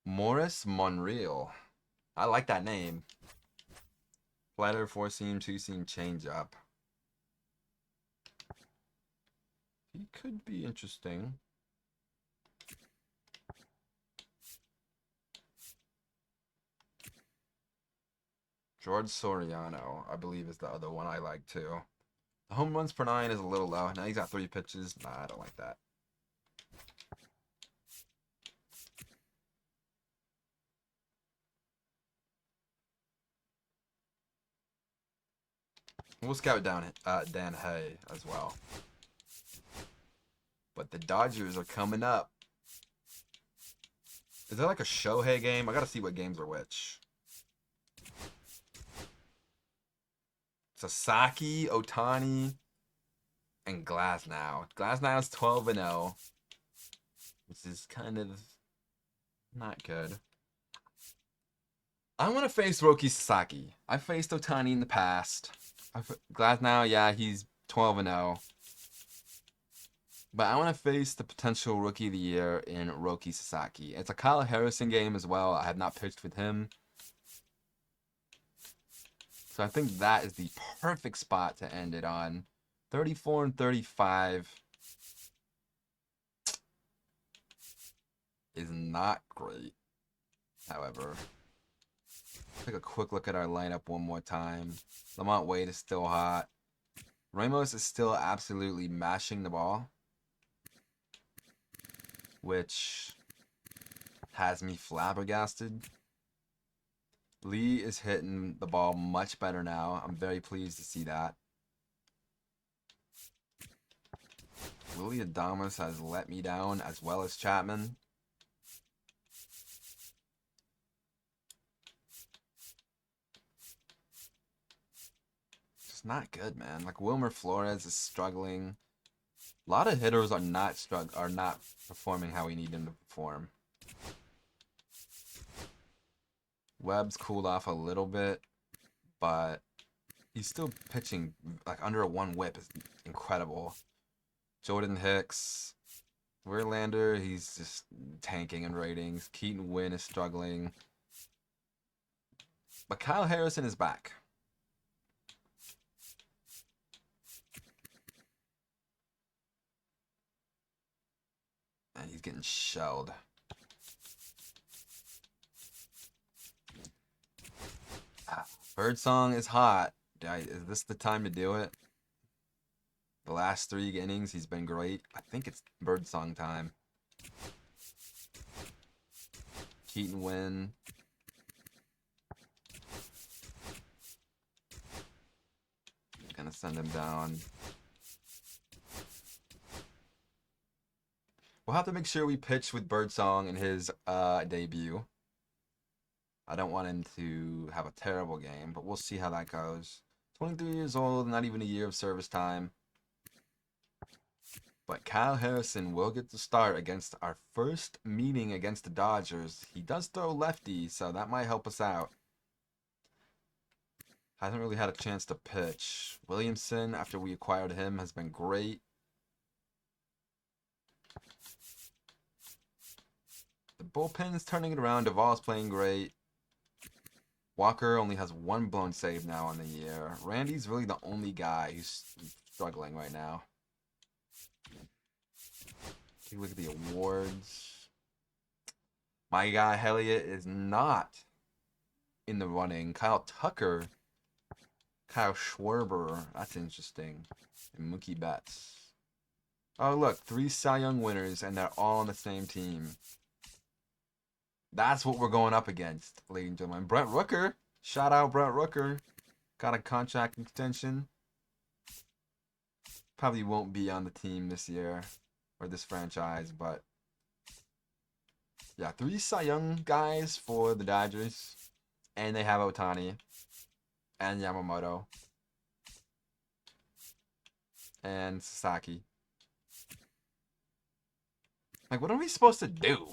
Morris Monreal. I like that name. Flatter, 4-seam, 2-seam changeup. He could be interesting. George Soriano, I believe, is the other one I like too. The home runs per 9 is a little low. Now he's got 3 pitches. Nah, I don't like that. We'll scout down Dan Hay as well. But the Dodgers are coming up. Is there like a Shohei game? I gotta see what games are which. Sasaki, Ohtani, and Glasnow. Glasnow's 12-0, which is kind of not good. I want to face Roki Sasaki. I faced Ohtani in the past. Glasnow, yeah, he's 12-0. But I want to face the potential Rookie of the Year in Roki Sasaki. It's a Kyle Harrison game as well. I have not pitched with him. So I think that is the perfect spot to end it on. 34 and 35 is not great. However, take a quick look at our lineup one more time. Lamont Wade is still hot. Ramos is still absolutely mashing the ball, which has me flabbergasted. Lee is hitting the ball much better now. I'm very pleased to see that. Willy Adames has let me down, as well as Chapman. Just not good, man. Like Wilmer Flores is struggling. A lot of hitters are not performing how we need them to perform. Webb's cooled off a little bit, but he's still pitching like under a 1 whip is incredible. Jordan Hicks, Verlander, he's just tanking in ratings. Keaton Wynn is struggling. But Kyle Harrison is back. And he's getting shelled. Birdsong is hot. Is this the time to do it? The last 3 innings, he's been great. I think it's Birdsong time. Keaton Wynn. Gonna send him down. We'll have to make sure we pitch with Birdsong in his debut. I don't want him to have a terrible game, but we'll see how that goes. 23 years old, not even a year of service time. But Kyle Harrison will get to start against our first meeting against the Dodgers. He does throw lefty, so that might help us out. Hasn't really had a chance to pitch. Williamson, after we acquired him, has been great. The bullpen's turning it around. Duvall's playing great. Walker only has 1 blown save now on the year. Randy's really the only guy who's struggling right now. Take a look at the awards. My guy, Elliott, is not in the running. Kyle Tucker, Kyle Schwarber, that's interesting. And Mookie Betts. Oh, look, 3 Cy Young winners, and they're all on the same team. That's what we're going up against, ladies and gentlemen. Brent Rooker. Shout out Brent Rooker. Got a contract extension. Probably won't be on the team this year or this franchise, but yeah, 3 Cy Young guys for the Dodgers. And they have Ohtani and Yamamoto and Sasaki. Like, what are we supposed to do?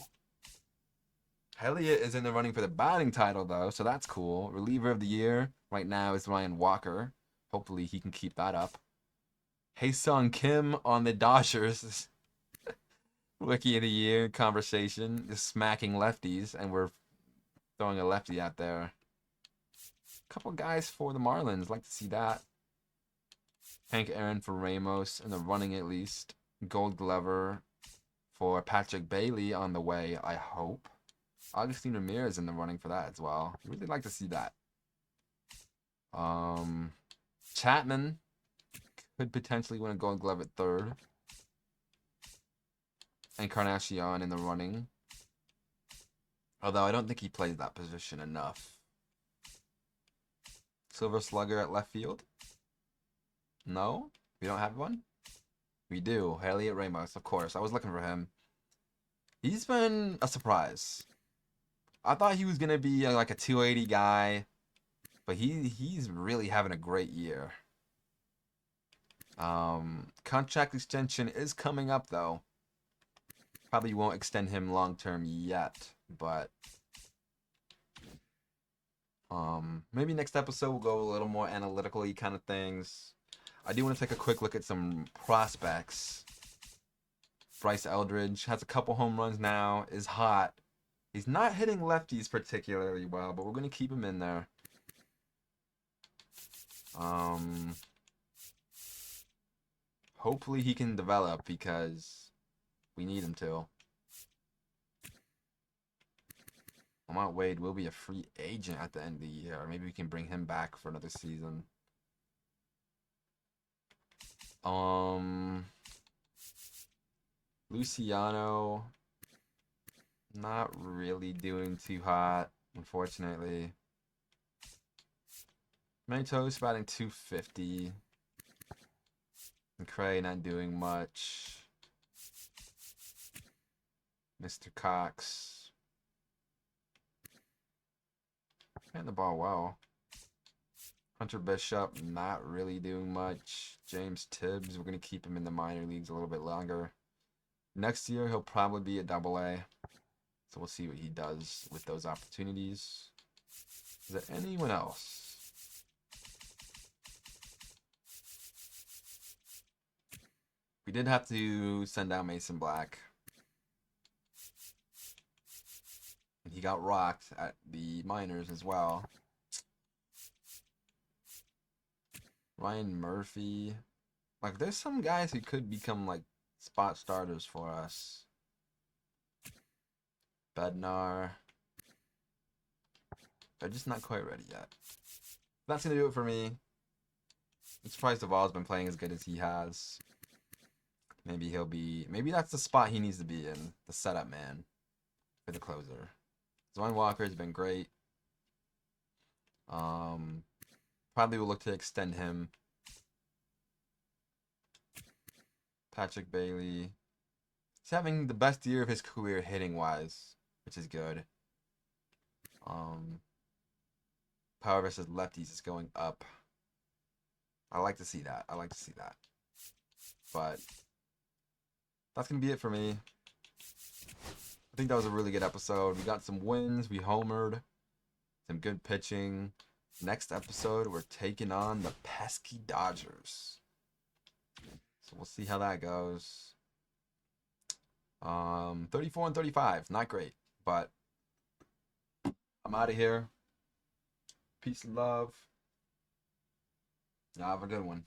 Elliott is in the running for the batting title, though, so that's cool. Reliever of the year right now is Ryan Walker. Hopefully he can keep that up. Hae-Sung Kim on the Dodgers. Rookie of the year conversation is smacking lefties, and we're throwing a lefty out there. Couple guys for the Marlins. Like to see that. Hank Aaron for Ramos in the running at least. Gold Glover for Patrick Bailey on the way, I hope. Augustine Ramirez in the running for that as well. Really like to see that. Chapman could potentially win a Gold Glove at third. Encarnacion in the running. Although I don't think he plays that position enough. Silver Slugger at left field? No? We don't have one? We do. Elliot Ramos, of course. I was looking for him. He's been a surprise. I thought he was going to be like a 280 guy. But he's really having a great year. Contract extension is coming up, though. Probably won't extend him long-term yet. But maybe next episode we'll go a little more analytically kind of things. I do want to take a quick look at some prospects. Bryce Eldridge has a couple home runs now, is hot. He's not hitting lefties particularly well, but we're going to keep him in there. Hopefully he can develop because we need him to. Lamont Wade will be a free agent at the end of the year. Maybe we can bring him back for another season. Luciano, not really doing too hot, unfortunately. Mentos batting 250. McCray not doing much. Mr. Cox. Hitting the ball well. Hunter Bishop not really doing much. James Tibbs, we're going to keep him in the minor leagues a little bit longer. Next year, he'll probably be at AA. So we'll see what he does with those opportunities. Is there anyone else? We did have to send out Mason Black. And he got rocked at the minors as well. Ryan Murphy. Like, there's some guys who could become, like, spot starters for us. Bednar. They're just not quite ready yet. That's going to do it for me. I'm surprised Duvall's been playing as good as he has. Maybe he'll be... Maybe that's the spot he needs to be in. The setup man. For the closer. Zwine Walker has been great. Probably will look to extend him. Patrick Bailey. He's having the best year of his career hitting-wise, which is good. Power versus lefties is going up. I like to see that. I like to see that. But that's going to be it for me. I think that was a really good episode. We got some wins. We homered. Some good pitching. Next episode, we're taking on the pesky Dodgers. So we'll see how that goes. 34 and 35. Not great. But I'm out of here. Peace and love. Y'all have a good one.